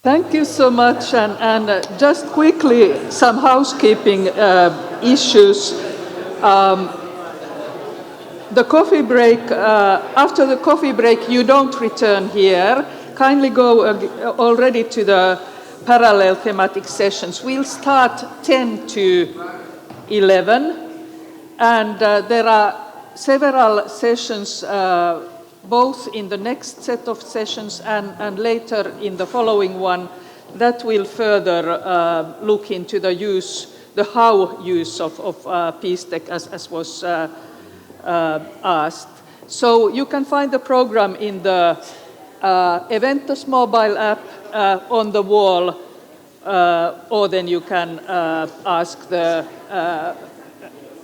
Thank you so much, and just quickly some housekeeping issues. The coffee break, after the coffee break, you don't return here. Kindly go already to the parallel thematic sessions. We'll start 10 to 11, and there are several sessions both in the next set of sessions and later in the following one that will further look into the how use of PSTEC as was asked. So you can find the program in the Eventus mobile app on the wall, or then you can ask the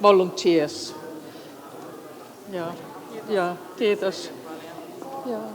volunteers. Yeah, kiitos. Yeah.